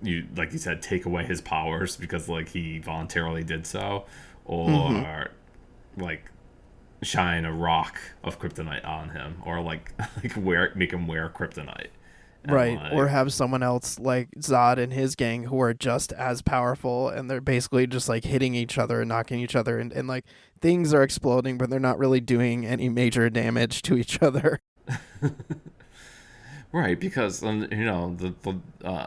you like you said take away his powers because like he voluntarily did so, Mm-hmm. or like shine a rock of kryptonite on him, or like like wear make him wear kryptonite and Right. Or like have someone else like Zod and his gang who are just as powerful and they're basically just like hitting each other and knocking each other, and like things are exploding, but they're not really doing any major damage to each other. right because you know the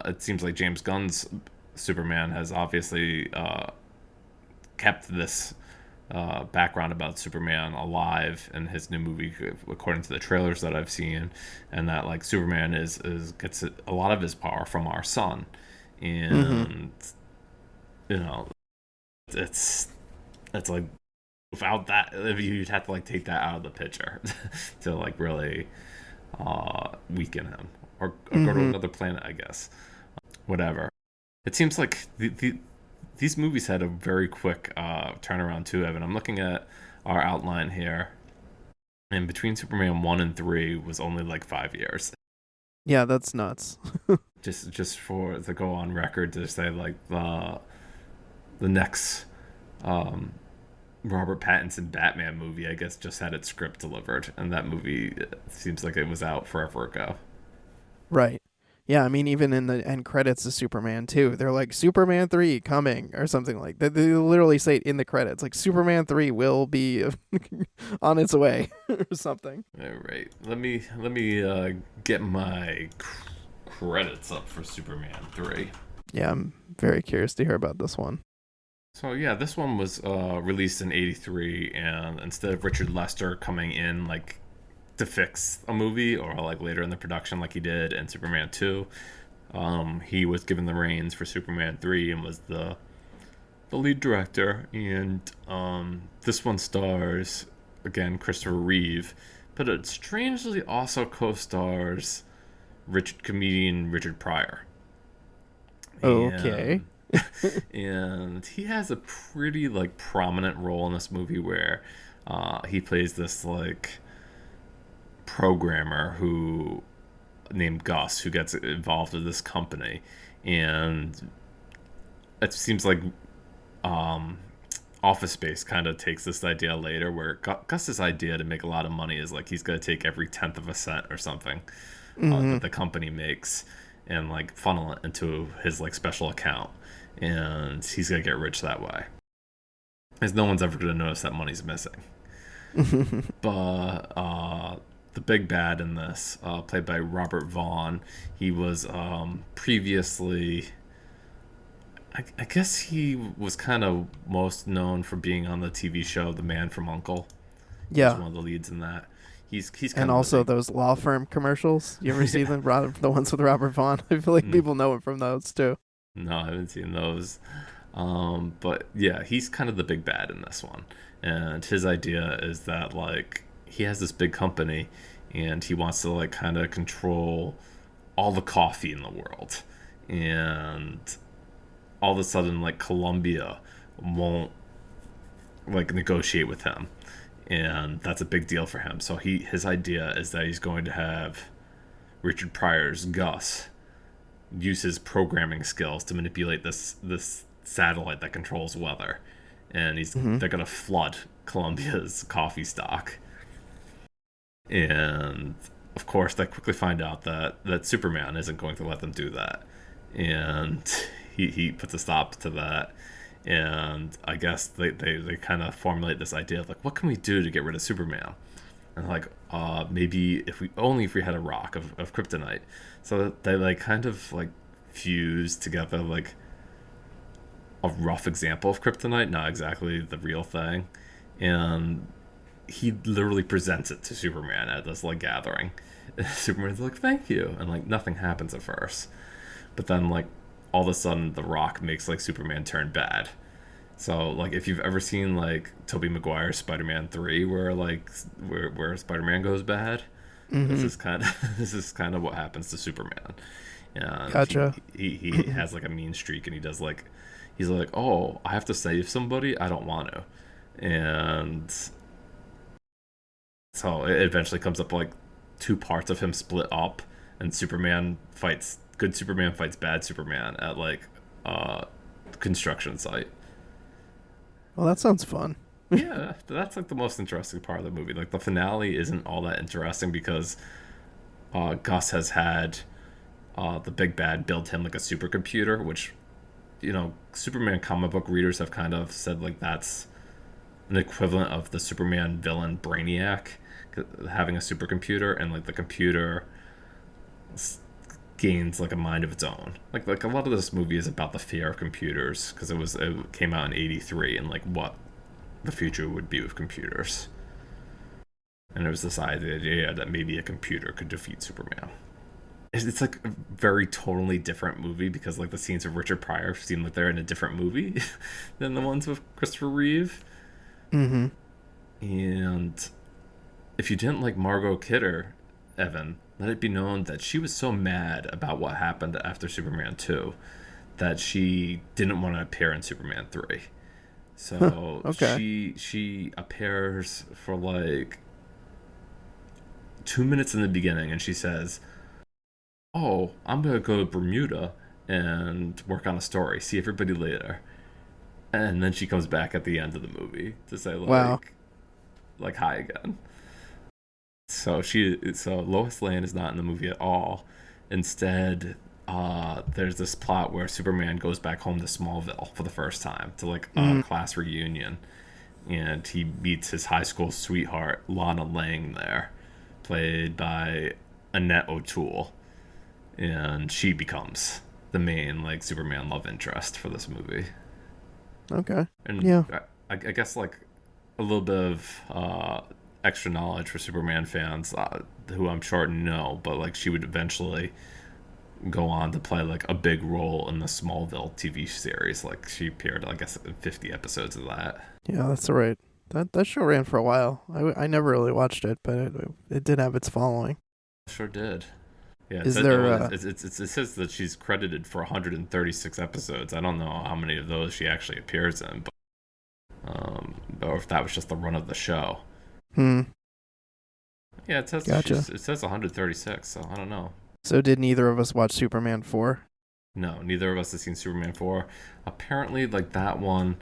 it seems like James Gunn's Superman has obviously kept this background about Superman alive in his new movie, according to the trailers that I've seen, and that like Superman is gets a lot of his power from our sun, Mm-hmm. and you know it's it's like without that you'd have to like take that out of the picture to like really weaken him or go to Mm-hmm. another planet, I guess. Whatever. It seems like these movies had a very quick turnaround too, Evan. I'm looking at our outline here, and between Superman 1 and 3 was only like 5 years. Yeah, that's nuts. Just for to go on record to say like the next um, Robert Pattinson Batman movie, I guess, just had its script delivered, and that movie seems like it was out forever ago. Right. Yeah, I mean, even in the end credits of Superman 2, they're like, Superman 3 coming, or something like that. They literally say it in the credits, like, Superman 3 will be on its way, or something. All right, let me get my credits up for Superman 3. Yeah, I'm very curious to hear about this one. So yeah, this one was released in '83, and instead of Richard Lester coming in like to fix a movie or like later in the production like he did in Superman 2, he was given the reins for Superman 3 and was the lead director. And this one stars again Christopher Reeve, but it strangely also co-stars comedian Richard Pryor. Okay. And and he has a pretty like prominent role in this movie where he plays this like programmer who named Gus who gets involved with this company, and it seems like um Office Space kind of takes this idea later, where Gus's idea to make a lot of money is like he's going to take every tenth of a cent or something Mm-hmm. that the company makes and like funnel it into his like special account, and he's going to get rich that way. Because no one's ever going to notice that money's missing. But the big bad in this, played by Robert Vaughn, he was previously. I guess he was kind of most known for being on the TV show The Man from U.N.C.L.E. He was Yeah. one of the leads in that. He's And kind of the also big. those law firm commercials. You ever see them? The ones with Robert Vaughn. I feel like Mm, people know him from those too. no, I haven't seen those. But yeah, he's kind of the big bad in this one, and his idea is that like he has this big company, and he wants to like kind of control all the coffee in the world, and all of a sudden like Colombia won't like negotiate with him, and that's a big deal for him. So his idea is that he's going to have Richard Pryor's Gus use his programming skills to manipulate this satellite that controls weather, and he's Mm-hmm. they're gonna flood Colombia's coffee stock, and of course they quickly find out that Superman isn't going to let them do that, and he puts a stop to that. And I guess they kind of formulate this idea of like, what can we do to get rid of Superman? And like, maybe if we had a rock of kryptonite. So that they like kind of like fuse together like a rough example of kryptonite, not exactly the real thing. And he literally presents it to Superman at this like gathering. And Superman's like, thank you. And like nothing happens at first. But then like all of a sudden the rock makes like Superman turn bad. So like if you've ever seen like Tobey Maguire's Spider-Man 3 where like where Spider-Man goes bad, this Mm-hmm. is kind of this is kind of what happens to Superman. And Gotcha. he has like a mean streak, and he's like, "Oh, I have to save somebody. I don't want to." And so it eventually comes up like two parts of him split up, and Superman fights bad Superman at like a construction site. Well, that sounds fun. Yeah, that's like the most interesting part of the movie. Like the finale isn't all that interesting because Gus has had the big bad build him like a supercomputer, which Superman comic book readers have kind of said like that's an equivalent of the Superman villain Brainiac having a supercomputer, and like the computer gains like a mind of its own. Like a lot of this movie is about the fear of computers because it came out in '83, and like what the future would be with computers. And it was this idea that maybe a computer could defeat Superman. It's like a very totally different movie because like the scenes of Richard Pryor seem like they're in a different movie than the ones with Christopher Reeve. Mm-hmm. And if you didn't like Margot Kidder, Evan, let it be known that she was so mad about what happened after Superman 2 that she didn't want to appear in Superman 3. So Okay. she appears for like 2 minutes in the beginning, and she says, "Oh, I'm gonna go to Bermuda and work on a story. See everybody later." And then she comes back at the end of the movie to say Wow. like hi again. So Lois Lane is not in the movie at all. Instead, there's this plot where Superman goes back home to Smallville for the first time to like a Mm. class reunion, and he meets his high school sweetheart Lana Lang there, played by Annette O'Toole, and she becomes the main like Superman love interest for this movie. Okay. And Yeah. I guess like a little bit of extra knowledge for Superman fans, who I'm sure know, but like she would eventually go on to play like a big role in the Smallville TV series. Like she appeared, I guess, in 50 episodes of that. Yeah, that's all right. That show ran for a while. I never really watched it, but it did have its following. Sure did. Yeah, Is there it says that she's credited for 136 episodes. I don't know how many of those she actually appears in, but or if that was just the run of the show. hmm Yeah, it says Gotcha. it says 136, so I don't know. So did neither of us watch Superman 4? No, neither of us has seen Superman 4. Apparently, like that one,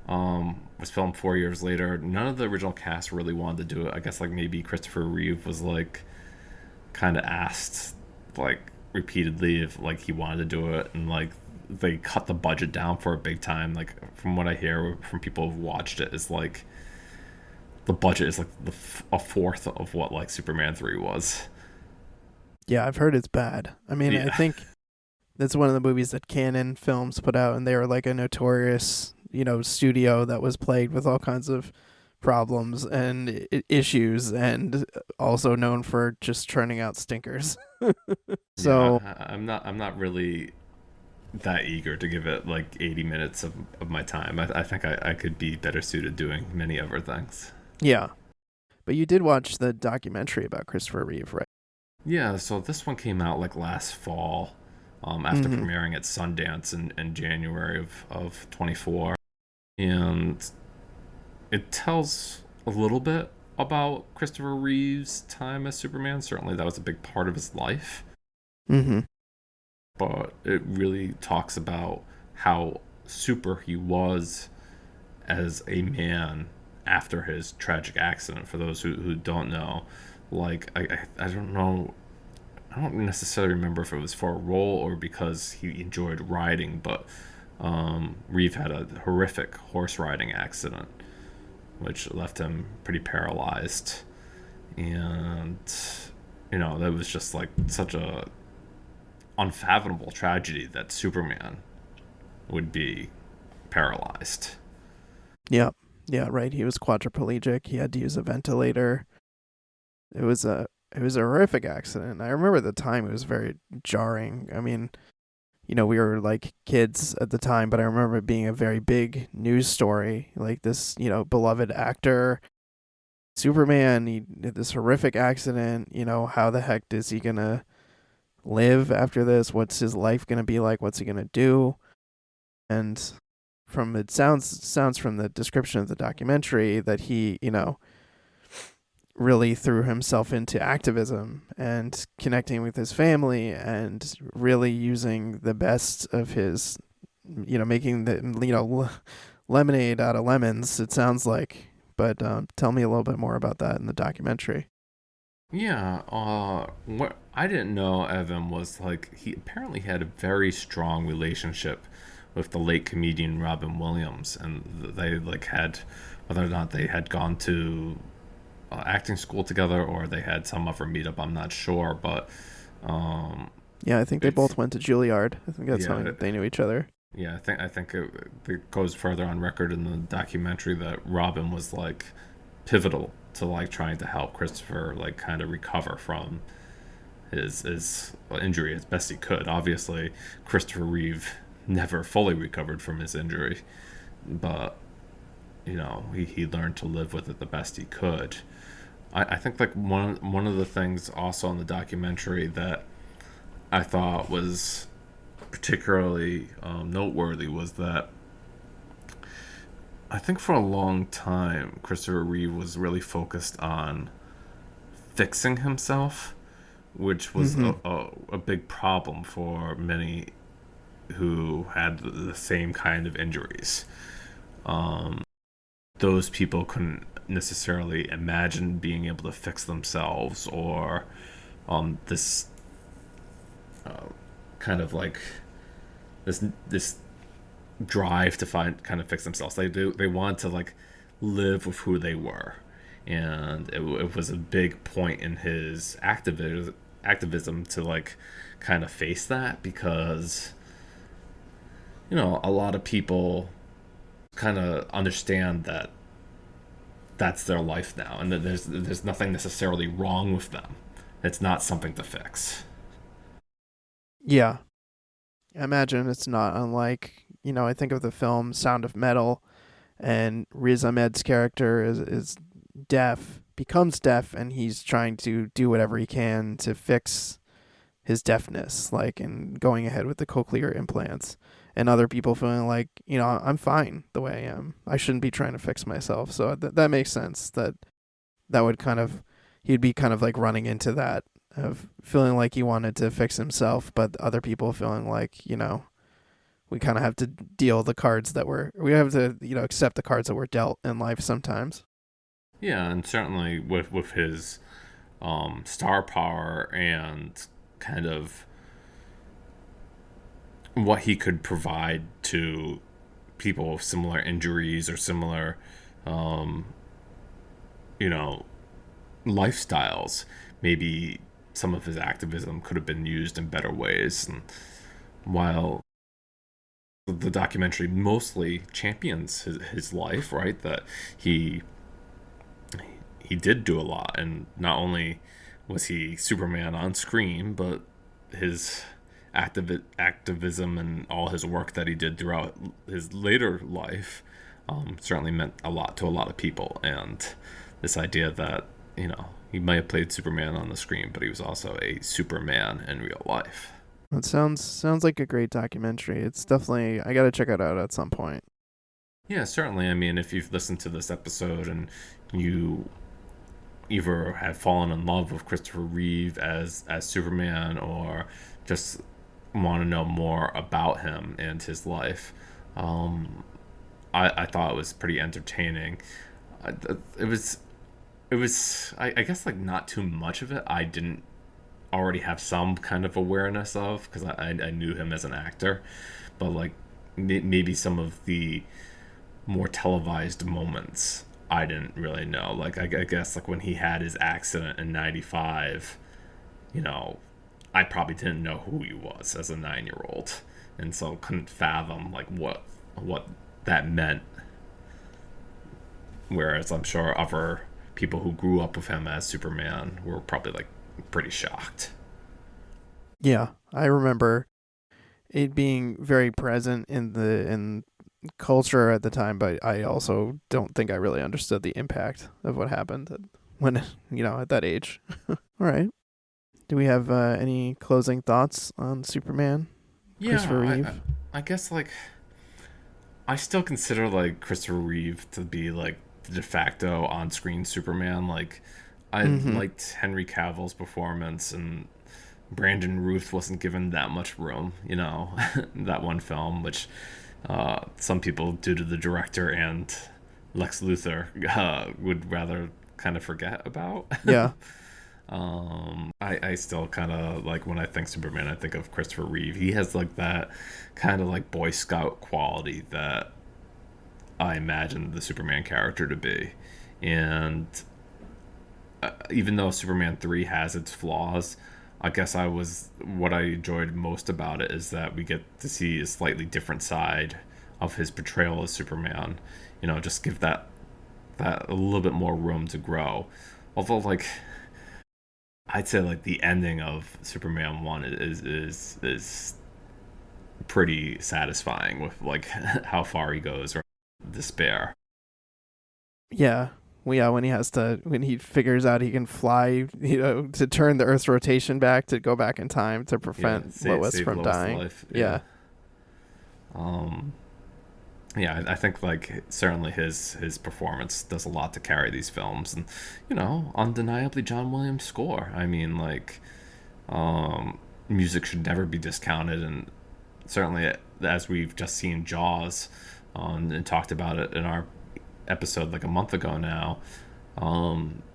Was filmed 4 years later. None of the original cast really wanted to do it. I guess like maybe Christopher Reeve was like kind of asked like repeatedly if like he wanted to do it, and like they cut the budget down for it big time. Like from what I hear from people who've watched it, is like the budget is like a fourth of what like Superman 3 was. Yeah, I've heard it's bad. I mean, I Yeah. think that's one of the movies that Canon Films put out, and they were like a notorious, studio that was plagued with all kinds of problems and issues, and also known for just churning out stinkers. So I'm not really that eager to give it like 80 minutes of my time. I think I could be better suited doing many other things. yeah, but you did watch the documentary about Christopher Reeve, right? Yeah, so this one came out like last fall, after Mm-hmm. premiering at Sundance in January of 24. And it tells a little bit about Christopher Reeve's time as Superman. Certainly, that was a big part of his life. Mm-hmm. But it really talks about how super he was as a man after his tragic accident. For those who don't know, like I don't know, I don't necessarily remember if it was for a role or because he enjoyed riding, but Reeve had a horrific horse riding accident, which left him pretty paralyzed. And, that was just like such a unfathomable tragedy that Superman would be paralyzed. Yeah, yeah, right. He was quadriplegic. He had to use a ventilator. It was a horrific accident. I remember at the time it was very jarring. I mean, we were like kids at the time, but I remember it being a very big news story. Like this, beloved actor, Superman, he had this horrific accident. How the heck is he gonna live after this? What's his life gonna be like? What's he gonna do? And from it sounds from the description of the documentary that he, really threw himself into activism and connecting with his family and really using the best of his, making the, lemonade out of lemons, it sounds like. But tell me a little bit more about that in the documentary. Yeah, what I didn't know, Evan, was like he apparently had a very strong relationship with the late comedian Robin Williams, and they like had, whether or not they had gone to acting school together or they had some other meetup, I'm not sure, but um, Yeah, I think they it's both went to Juilliard. I think that's how yeah, they knew each other. yeah. I think it goes further on record in the documentary that Robin was like pivotal to like trying to help Christopher like kind of recover from his injury as best he could. Obviously, Christopher Reeve never fully recovered from his injury, but he learned to live with it the best he could. I think like one of the things also in the documentary that I thought was particularly noteworthy was that I think for a long time Christopher Reeve was really focused on fixing himself, which was Mm-hmm. a big problem for many who had the same kind of injuries. Um, those people couldn't necessarily imagine being able to fix themselves, or this uh, kind of like this drive to find kind of fix themselves. They want to like live with who they were, and it was a big point in his activism to like kind of face that, because a lot of people kind of understand that that's their life now, and that there's nothing necessarily wrong with them. It's not something to fix. Yeah, I imagine it's not unlike, I think of the film Sound of Metal, and Riz Ahmed's character is deaf, becomes deaf, and he's trying to do whatever he can to fix his deafness, like, and going ahead with the cochlear implants. And other people feeling like, I'm fine the way I am. I shouldn't be trying to fix myself. So that makes sense. That would kind of, he'd be kind of like running into that of feeling like he wanted to fix himself, but other people feeling like, we kind of have to deal the cards that we have to accept the cards that were dealt in life sometimes. Yeah, and certainly with his star power and kind of what he could provide to people with similar injuries or similar, um, you know, lifestyles. Maybe some of his activism could have been used in better ways. And while the documentary mostly champions his life, right? That he he did do a lot, and not only was he Superman on screen, but his activism and all his work that he did throughout his later life certainly meant a lot to a lot of people. And this idea that he might have played Superman on the screen, but he was also a Superman in real life. It sounds like a great documentary. It's definitely I gotta check it out at some point. Yeah, certainly. I mean, if you've listened to this episode and you either have fallen in love with Christopher Reeve as Superman, or just want to know more about him and his life, um, I thought it was pretty entertaining. It was I guess like not too much of it. I didn't already have some kind of awareness of, because I knew him as an actor, but like maybe some of the more televised moments I didn't really know. Like I guess like when he had his accident in '95, I probably didn't know who he was as a 9 year old, and so couldn't fathom like what that meant. Whereas I'm sure other people who grew up with him as Superman were probably like pretty shocked. Yeah, I remember it being very present in culture at the time, but I also don't think I really understood the impact of what happened when at that age. All right. Do we have any closing thoughts on Superman, Yeah, Christopher I Reeve? I guess like I still consider like Christopher Reeve to be like the de facto on-screen Superman. Like I Mm-hmm. liked Henry Cavill's performance, and Brandon Ruth wasn't given that much room, that one film, which some people, due to the director and Lex Luthor, would rather kind of forget about. Yeah. I still kind of like when I think Superman, I think of Christopher Reeve. He has like that kind of like Boy Scout quality that I imagine the Superman character to be. And even though Superman 3 has its flaws, I guess what I enjoyed most about it is that we get to see a slightly different side of his portrayal as Superman. Just give that a little bit more room to grow. Although, like, I'd say like the ending of Superman 1 is pretty satisfying with like how far he goes, or despair. Yeah. Well, yeah, when he figures out he can fly, to turn the Earth's rotation back to go back in time to Yeah, prevent Lois save from Lois' dying. life. Yeah. Yeah. Um, yeah, I think like certainly his performance does a lot to carry these films, and undeniably John Williams' score. I mean, like, music should never be discounted, and certainly as we've just seen Jaws, and talked about it in our episode like a month ago now.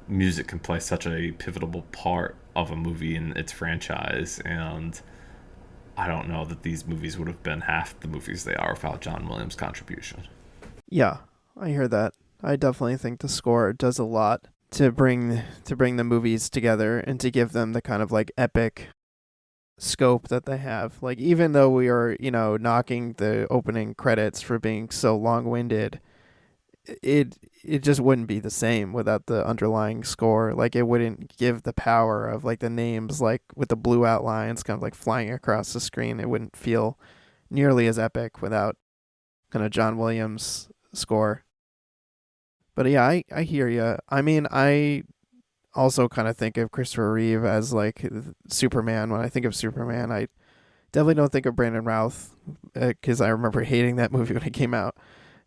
Music can play such a pivotal part of a movie and its franchise, and I don't know that these movies would have been half the movies they are without John Williams' contribution. Yeah. I hear that. I definitely think the score does a lot to bring the movies together and to give them the kind of like epic scope that they have. Like even though we are, knocking the opening credits for being so long-winded, it just wouldn't be the same without the underlying score. Like it wouldn't give the power of like the names like with the blue outlines kind of like flying across the screen. It wouldn't feel nearly as epic without kind of John Williams score. But yeah, I hear you. I mean, I also kind of think of Christopher Reeve as like Superman. When I think of Superman, I definitely don't think of Brandon Routh because I remember hating that movie when it came out.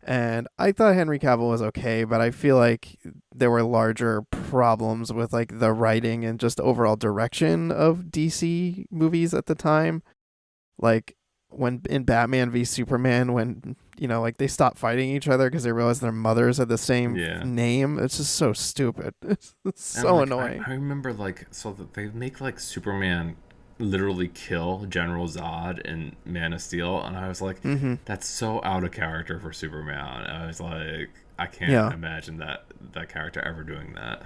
And I thought Henry Cavill was okay, but I feel like there were larger problems with like the writing and just overall direction of DC movies at the time. Like when in Batman v Superman, when like they stop fighting each other because they realize their mothers are the same Yeah. name. It's just so stupid. It's And so like I, annoying. I remember like so that they make like Superman literally kill General Zod in Man of Steel, and I was like, Mm-hmm. that's so out of character for Superman. I was like, I can't Yeah, imagine that character ever doing that.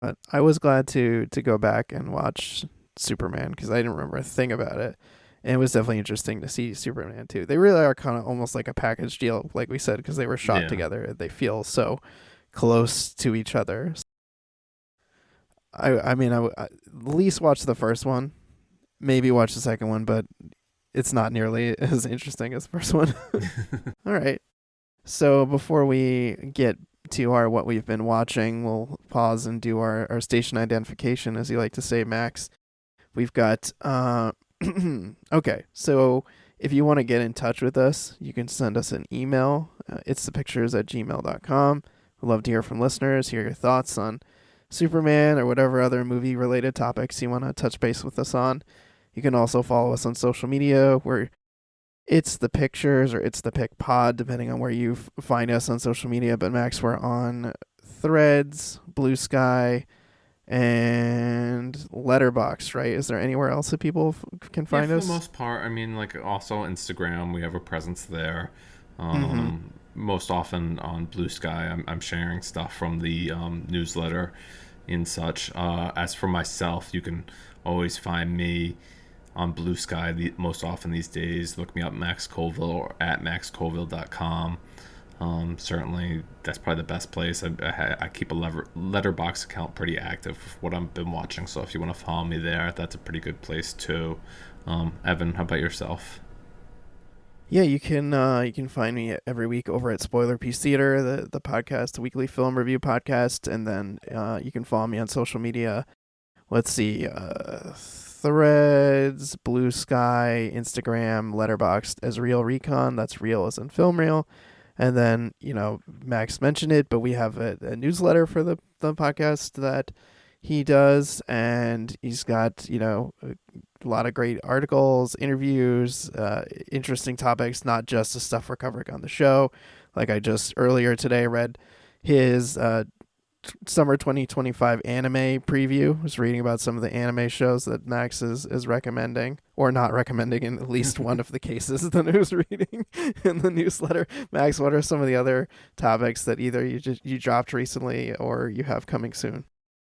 but I was glad to go back and watch Superman because I didn't remember a thing about it. And it was definitely interesting to see Superman too. They really are kind of almost like a package deal, like we said, because they were shot Yeah. together. They feel so close to each other. I mean, I at least watch the first one, maybe watch the second one, but it's not nearly as interesting as the first one. All right. So before we get to our what we've been watching, we'll pause and do our station identification, as you like to say, Max. We've got okay. So if you want to get in touch with us, you can send us an email. It's thepictures@gmail.com. We'd love to hear from listeners, hear your thoughts on Superman or whatever other movie related topics you want to touch base with us on. You can also follow us on social media. We're It's the Pictures or It's the Pic Pod, depending on where you find us on social media. But Max, we're on Threads, Blue Sky, and Letterboxd, right? Is there anywhere else that people can Yeah, find for the us? most part. I mean, like also Instagram, we have a presence there. Mm-hmm. Most often on Blue Sky, I'm sharing stuff from the newsletter and such. As for myself, you can always find me on Blue Sky most often these days. Look me up, Max Colville, or at maxcolville.com. Certainly, that's probably the best place. I keep a letterbox account pretty active with what I've been watching. So if you want to follow me there, that's a pretty good place too. Evan, how about yourself? Yeah, you can find me every week over at Spoiler Piece Theater, the podcast, the weekly film review podcast, and then you can follow me on social media. Let's see, Threads, Blue Sky, Instagram, Letterboxd as Real Recon. That's real as in film reel. And then, Max mentioned it, but we have a newsletter for the podcast that he does, and he's got, a lot of great articles, interviews, interesting topics, not just the stuff we're covering on the show. Like I just earlier today read his summer 2025 anime preview. I was reading about some of the anime shows that Max is recommending or not recommending in at least one of the cases that I was reading in the newsletter. Max, what are some of the other topics that either you dropped recently or you have coming soon?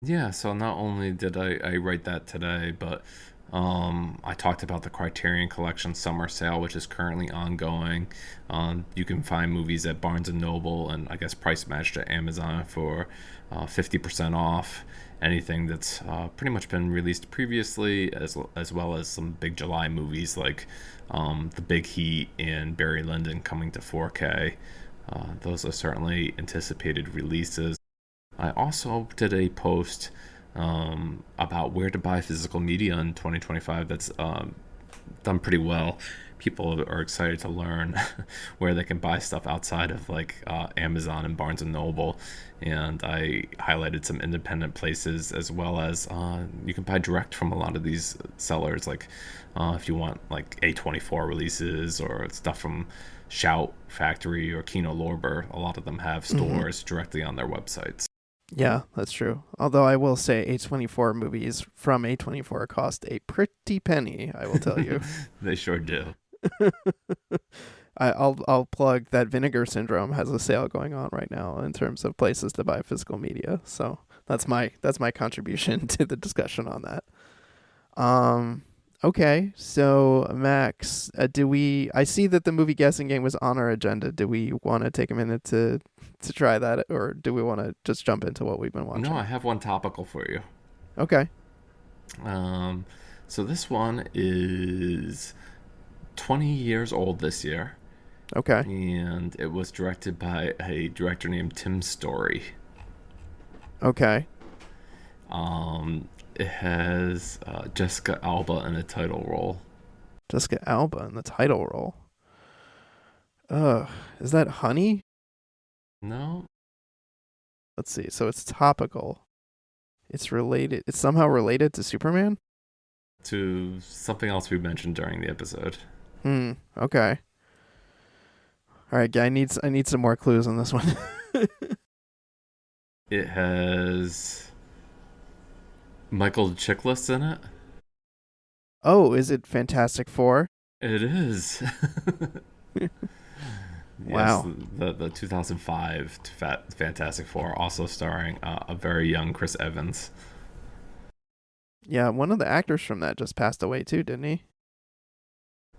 Yeah, so not only did I write that today, but I talked about the Criterion Collection summer sale, which is currently ongoing. You can find movies at Barnes and Noble, and I guess price matched at Amazon for 50% off. Anything that's pretty much been released previously, as well as some big July movies like The Big Heat and Barry Lyndon coming to 4K. Those are certainly anticipated releases. I also did a post about where to buy physical media in 2025 that's done pretty well. People are excited to learn where they can buy stuff outside of like Amazon and Barnes and Noble, and I highlighted some independent places as well as you can buy direct from a lot of these sellers. Like if you want like A24 releases or stuff from Shout Factory or Kino Lorber, a lot of them have Mm-hmm. stores directly on their websites. Yeah, that's true. Although I will say A24 movies from A24 cost a pretty penny, I will tell you. They sure do. I'll plug that Vinegar Syndrome has a sale going on right now in terms of places to buy physical media. So that's my contribution to the discussion on that. Um okay, so Max, do we I see that the movie guessing game was on our agenda. Do we want to take a minute to try that, or do we want to just jump into what we've been No, I watching? have one topical for you. Okay. Um, so this one is 20 years old this year, Okay. and it was directed by a director named Tim Story. Okay. It has Jessica Alba in the title role. Jessica Alba in the title role. Ugh. Is that Honey? No, Let's see. So it's topical. It's related. It's somehow related to Superman? to something else we mentioned during the episode. Okay. All right, I need some more clues on this one. It has Michael Chiklis in it. Oh, is it Fantastic Four? It is. Yes, Wow. the 2005 Fantastic Four, also starring a very young Chris Evans. Yeah, one of the actors from that just passed away too, didn't he?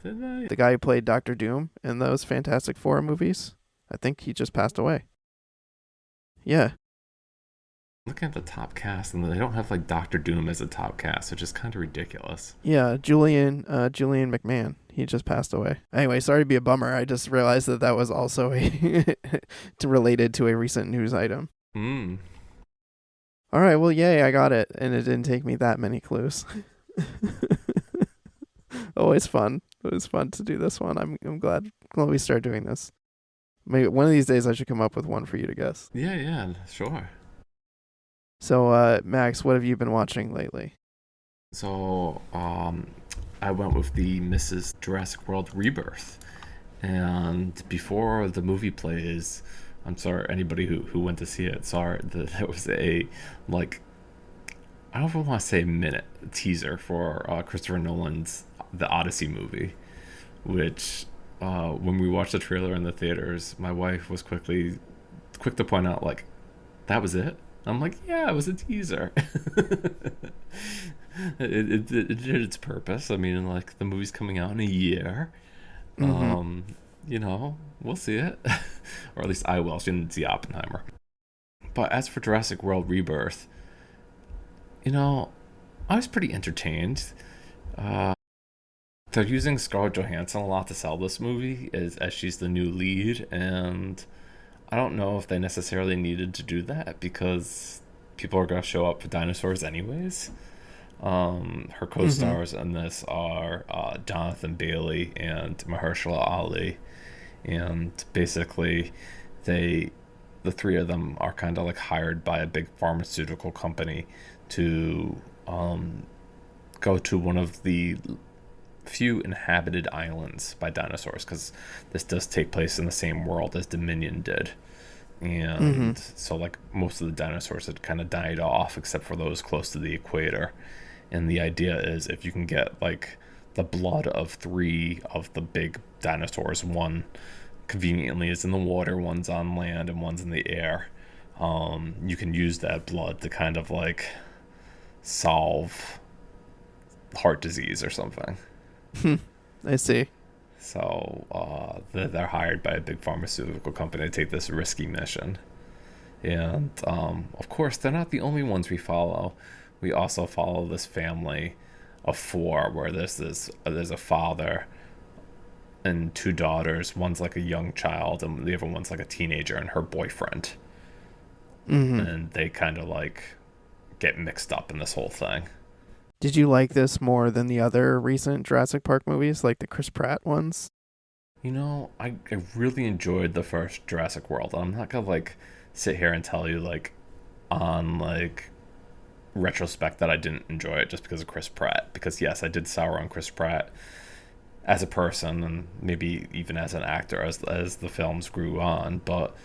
Did I? The guy who played Doctor Doom in those Fantastic Four movies. I think he just passed away. Yeah. Looking at the top cast, and they don't have like Doctor Doom as a top cast, which is kind of ridiculous. Yeah, Julian McMahon. He just passed away. Anyway, sorry to be a bummer. I just realized that was also related to a recent news item. Hmm. All right, well, yay, I got it, and it didn't take me that many clues. Always fun. It was fun to do this one. I'm glad we started doing this. Maybe one of these days I should come up with one for you to guess. Yeah, yeah, sure. So, Max, what have you been watching lately? So, I went with the Mrs. Jurassic World Rebirth. And before the movie plays, I'm sorry, anybody who went to see it, sorry, there was a, like, I don't even want to say minute teaser for Christopher Nolan's The Odyssey movie, which, when we watched the trailer in the theaters, my wife was quick to point out, like, that was it? I'm like, yeah, it was a teaser. It did its purpose. I mean, like, the movie's coming out in a year. Mm-hmm. Um, we'll see it. Or at least I will. She didn't see Oppenheimer. But as for Jurassic World Rebirth, you know, I was pretty entertained. Uh, they're using Scarlett Johansson a lot to sell this movie as she's the new lead, and I don't know if they necessarily needed to do that because people are going to show up for dinosaurs anyways. Her Mm-hmm. co-stars in this are Jonathan Bailey and Mahershala Ali, and basically, they, the three of them, are kind of like hired by a big pharmaceutical company to go to one of the few inhabited islands by dinosaurs, because this does take place in the same world as Dominion did. Mm-hmm. And so, like, most of the dinosaurs had kind of died off except for those close to the equator. And the idea is if you can get like the blood of three of the big dinosaurs, one conveniently is in the water, one's on land, and one's in the air, you can use that blood to kind of like solve heart disease or something. I see. So they're hired by a big pharmaceutical company to take this risky mission. And of course, they're not the only ones we follow. We also follow this family of four, where there's a father and two daughters. One's like a young child, and the other one's like a teenager and her boyfriend. Mm-hmm. And they kind of like get mixed up in this whole thing. Did you like this more than the other recent Jurassic Park movies, like the Chris Pratt ones? I really enjoyed the first Jurassic World. I'm not gonna like sit here and tell you like on like retrospect that I didn't enjoy it just because of Chris Pratt. Because yes, I did sour on Chris Pratt as a person and maybe even as an actor as the films grew on. But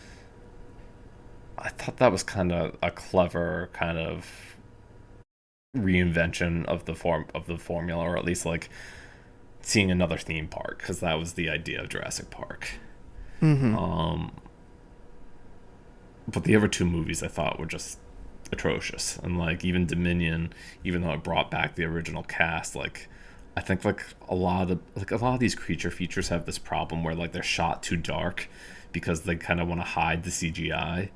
I thought that was kind of a clever kind of reinvention of the formula, or at least like seeing another theme park, because that was the idea of Jurassic Park. Mm-hmm. Um, but the other two movies I thought were just atrocious, and like even Dominion, even though it brought back the original cast, like I think like a lot of these creature features have this problem where like they're shot too dark because they kind of want to hide the CGI,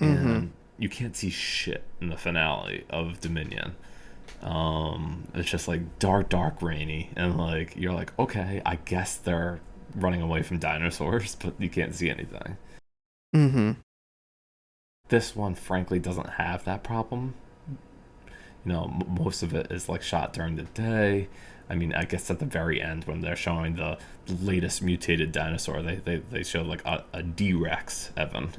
Mm-hmm. and you can't see shit in the finale of Dominion. It's just like dark, rainy, and like you're like, okay, I guess they're running away from dinosaurs, but you can't see anything. Mm-hmm. This one, frankly, doesn't have that problem. Most of it is like shot during the day. I mean, I guess at the very end when they're showing the latest mutated dinosaur, they show like a D-Rex, Evan,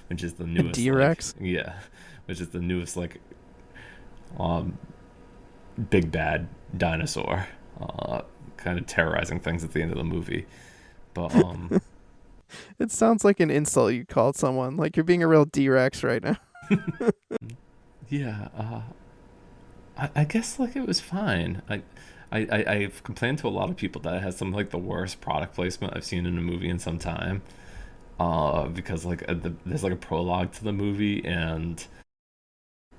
which is the newest, like, D-Rex? yeah, which is the newest, like, um, big bad dinosaur, uh, kind of terrorizing things at the end of the movie. But It sounds like an insult you called someone. Like you're being a real D-Rex right now. yeah, I guess like it was fine. I've complained to a lot of people that it has some like the worst product placement I've seen in a movie in some time. Because like there's like a prologue to the movie, and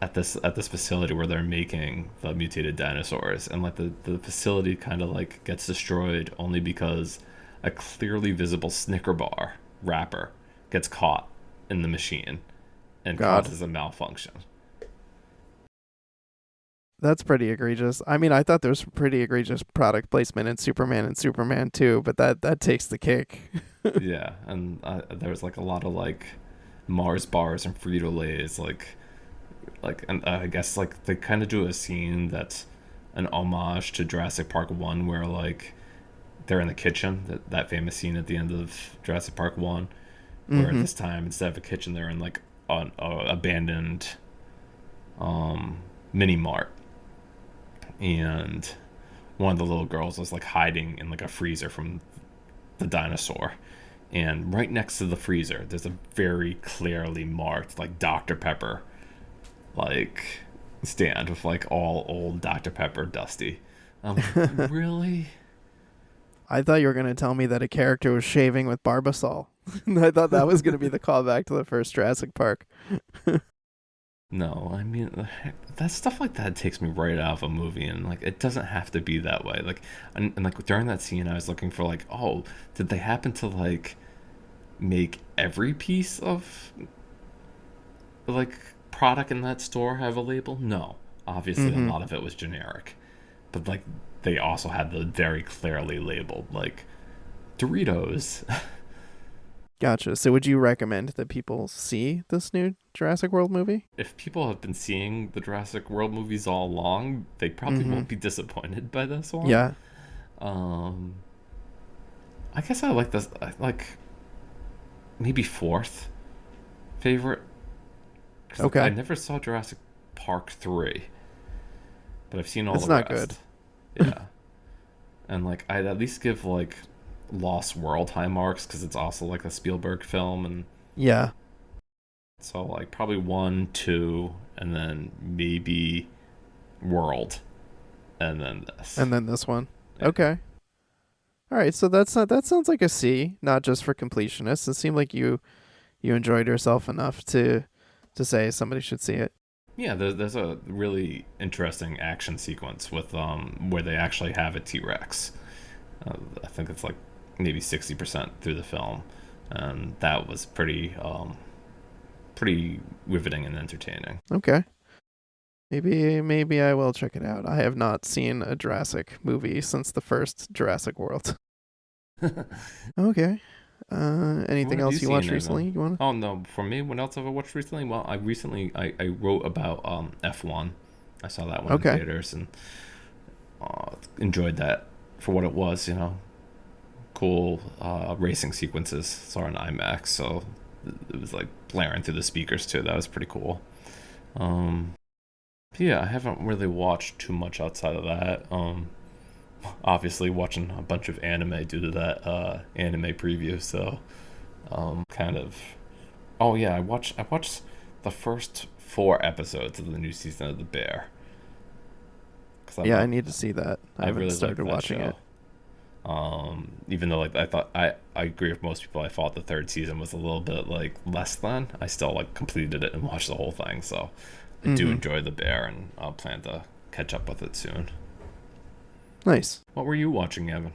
at this facility where they're making the mutated dinosaurs, and like the facility kind of like gets destroyed only because a clearly visible Snicker bar wrapper gets caught in the machine and God, causes a malfunction. that's pretty egregious. I mean, I thought there was pretty egregious product placement in Superman and Superman 2, but that takes the cake. Yeah, and there was like a lot of like Mars bars and Frito Lays, and I guess like they kind of do a scene that's an homage to Jurassic Park One, where like they're in the kitchen, that famous scene at the end of Jurassic Park One, where Mm-hmm. this time instead of a kitchen they're in like an abandoned mini mart, and one of the little girls was like hiding in like a freezer from the dinosaur. And right next to the freezer, there's a very clearly marked like Dr. Pepper like stand with like all old Dr. Pepper dusty. I'm like, really? I thought you were gonna tell me that a character was shaving with Barbasol. I thought that was gonna be the callback to the first Jurassic Park. No, I mean that stuff like that takes me right out of a movie, and like it doesn't have to be that way. Like, and like during that scene, I was looking for like, oh, did they happen to like make every piece of like product in that store have a label? No, obviously a Mm-hmm. lot of it was generic, but like they also had the very clearly labeled like Doritos. Gotcha. So would you recommend that people see this new Jurassic World movie? If people have been seeing the Jurassic World movies all along, they probably Mm-hmm. won't be disappointed by this one. Yeah. Um, I guess I like this. I like maybe fourth favorite, because like, I Okay. never saw Jurassic Park 3, but I've seen all It's the not good. rest. Yeah, and like I'd at least give like Lost World high marks because it's also like a Spielberg film, and Yeah. so like probably one, two, and then maybe World, and then this. And then this one. Yeah. Okay. All right. So that sounds like a C, not just for completionists. It seemed like you enjoyed yourself enough to say somebody should see it. Yeah, there's a really interesting action sequence with where they actually have a T-Rex. I think it's like maybe 60% through the film, and that was pretty riveting and entertaining. Okay. Maybe I will check it out. I have not seen a Jurassic movie since the first Jurassic World. Okay. What Anything have you else you seen, watched Evan? recently? You want Oh no, for me, what else have I watched recently? Well, I wrote about F1. I saw that to? one in Okay. theaters and enjoyed that for what it was. Cool racing sequences. Saw it in IMAX, so it was like blaring through the speakers too. That was pretty cool. Um, yeah, I haven't really watched too much outside of that. Obviously watching a bunch of anime due to that anime preview. So kind of. Oh yeah, I watched the first 4 episodes of the new season of The Bear because Yeah, I need to see that. I I haven't really like started that watching show. it. Even though like I agree with most people, I thought the third season was a little bit like less than. I still like completed it and watched the whole thing. So I do Mm-hmm. enjoy The Bear, and I'll plan to catch up with it soon. Nice. What were you watching, Evan?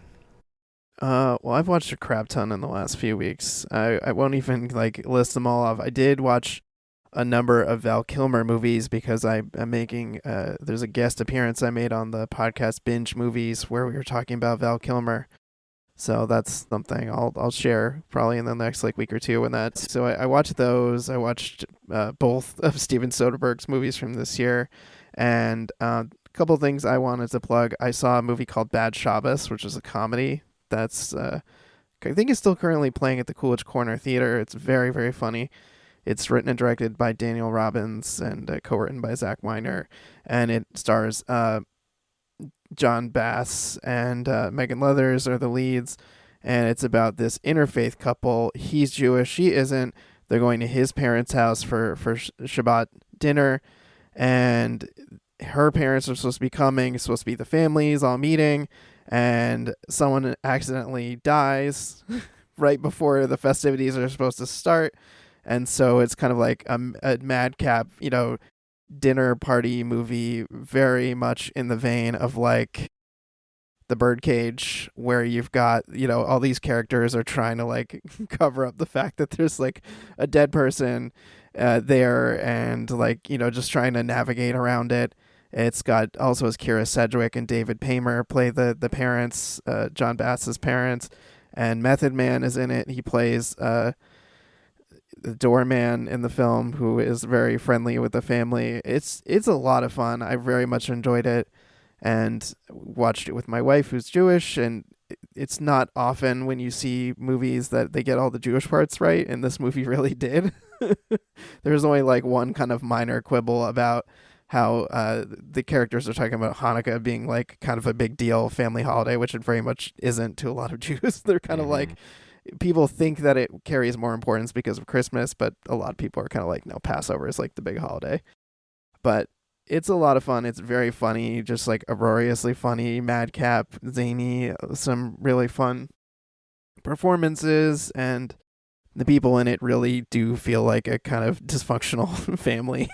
Well, I've watched a crap ton in the last few weeks. I won't even like list them all off. I did watch a number of Val Kilmer movies because I'm making there's a guest appearance I made on the podcast Binge Movies where we were talking about Val Kilmer. So that's something I'll share probably in the next like week or two when that. So I watched those. I watched both of Steven Soderbergh's movies from this year, and a couple things I wanted to plug. I saw a movie called Bad Shabbos, which is a comedy that's I think it's still currently playing at the Coolidge Corner Theater. It's very very funny. It's written and directed by Daniel Robbins and co-written by Zach Weiner, and it stars John Bass and Megan Leathers are the leads, and it's about this interfaith couple. He's Jewish, she isn't. They're going to his parents' house for Shabbat dinner, and her parents are supposed to be coming. It's supposed to be the families all meeting, and someone accidentally dies right before the festivities are supposed to start, and so it's kind of like a madcap, dinner party movie, very much in the vein of like the Birdcage, where you've got, all these characters are trying to like cover up the fact that there's like a dead person there, and like, just trying to navigate around it. It's got also as Kira Sedgwick and David Paymer play the parents, John Bass's parents, and Method Man is in it. He plays the doorman in the film, who is very friendly with the family. It's a lot of fun. I very much enjoyed it, and watched it with my wife, who's Jewish, and it's not often when you see movies that they get all the Jewish parts right, and this movie really did. There's only like one kind of minor quibble about how the characters are talking about Hanukkah being like kind of a big deal family holiday, which it very much isn't to a lot of Jews. They're kind of like, people think that it carries more importance because of Christmas, but a lot of people are kind of like, no, Passover is like the big holiday. But it's a lot of fun. It's very funny, just like uproariously funny, madcap, zany, some really fun performances, and the people in it really do feel like a kind of dysfunctional family.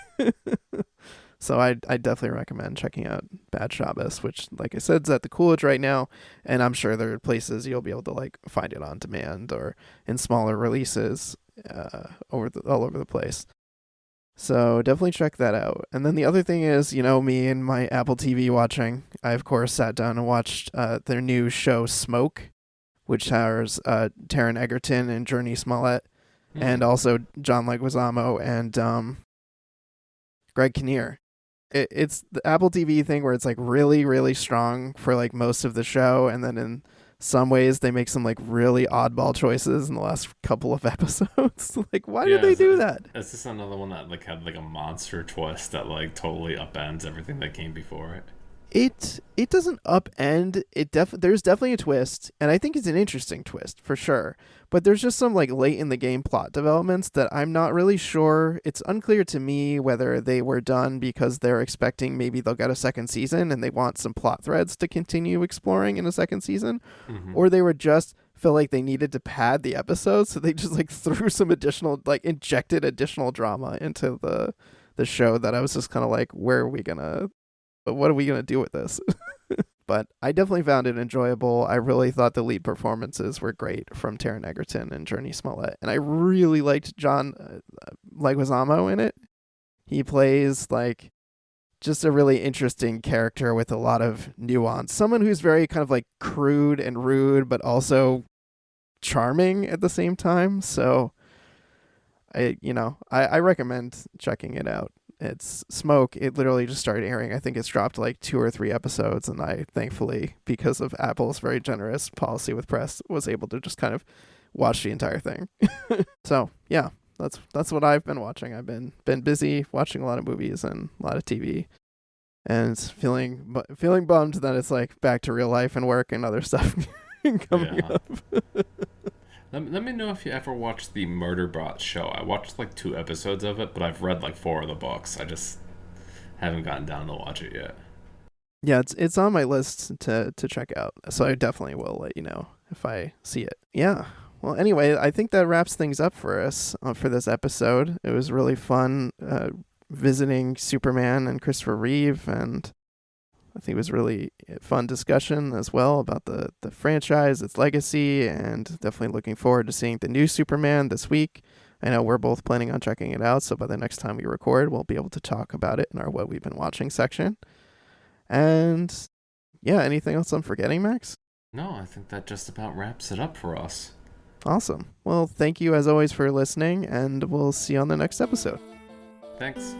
So I definitely recommend checking out Bad Shabbos, which, like I said, is at the Coolidge right now, and I'm sure there are places you'll be able to like find it on demand or in smaller releases all over the place. So definitely check that out. And then the other thing is, me and my Apple TV watching, I of course sat down and watched their new show Smoke, which stars Taron Egerton and Jurnee Smollett, and also John Leguizamo and Greg Kinnear. It's the Apple TV thing where it's like really, really strong for like most of the show, and then in some ways they make some like really oddball choices in the last couple of episodes. Like, why did they do that? Is this another one that like had like a monster twist that like totally upends everything that came before it? It doesn't upend it. There's definitely a twist, and I think it's an interesting twist for sure. But there's just some like late in the game plot developments that I'm not really sure. It's unclear to me whether they were done because they're expecting maybe they'll get a second season and they want some plot threads to continue exploring in a second season, or they were just feel like they needed to pad the episodes, so they just like threw some additional, like injected additional drama into the show that I was just kind of like, what are we gonna do with this? But I definitely found it enjoyable. I really thought the lead performances were great from Taron Egerton and Jurnee Smollett, and I really liked John Leguizamo in it. He plays like just a really interesting character with a lot of nuance. Someone who's very kind of like crude and rude, but also charming at the same time. So I recommend checking it out. It's Smoke. It literally just started airing. I think it's dropped like 2 or 3 episodes, and I thankfully, because of Apple's very generous policy with press, was able to just kind of watch the entire thing. So yeah, that's what I've been watching. I've been busy watching a lot of movies and a lot of TV, and feeling bummed that it's like back to real life and work and other stuff coming up. Let me know if you ever watched the Murderbot show. I watched like 2 episodes of it, but I've read like 4 of the books. I just haven't gotten down to watch it yet. Yeah, it's on my list to check out. So I definitely will let you know if I see it. Yeah. Well, anyway, I think that wraps things up for us for this episode. It was really fun visiting Superman and Christopher Reeve, and I think it was really a fun discussion as well about the franchise, its legacy, and definitely looking forward to seeing the new Superman this week. I know we're both planning on checking it out, so by the next time we record, we'll be able to talk about it in our What We've Been Watching section. And yeah, anything else I'm forgetting, Max? No, I think that just about wraps it up for us. Awesome. Well, thank you as always for listening, and we'll see you on the next episode. Thanks.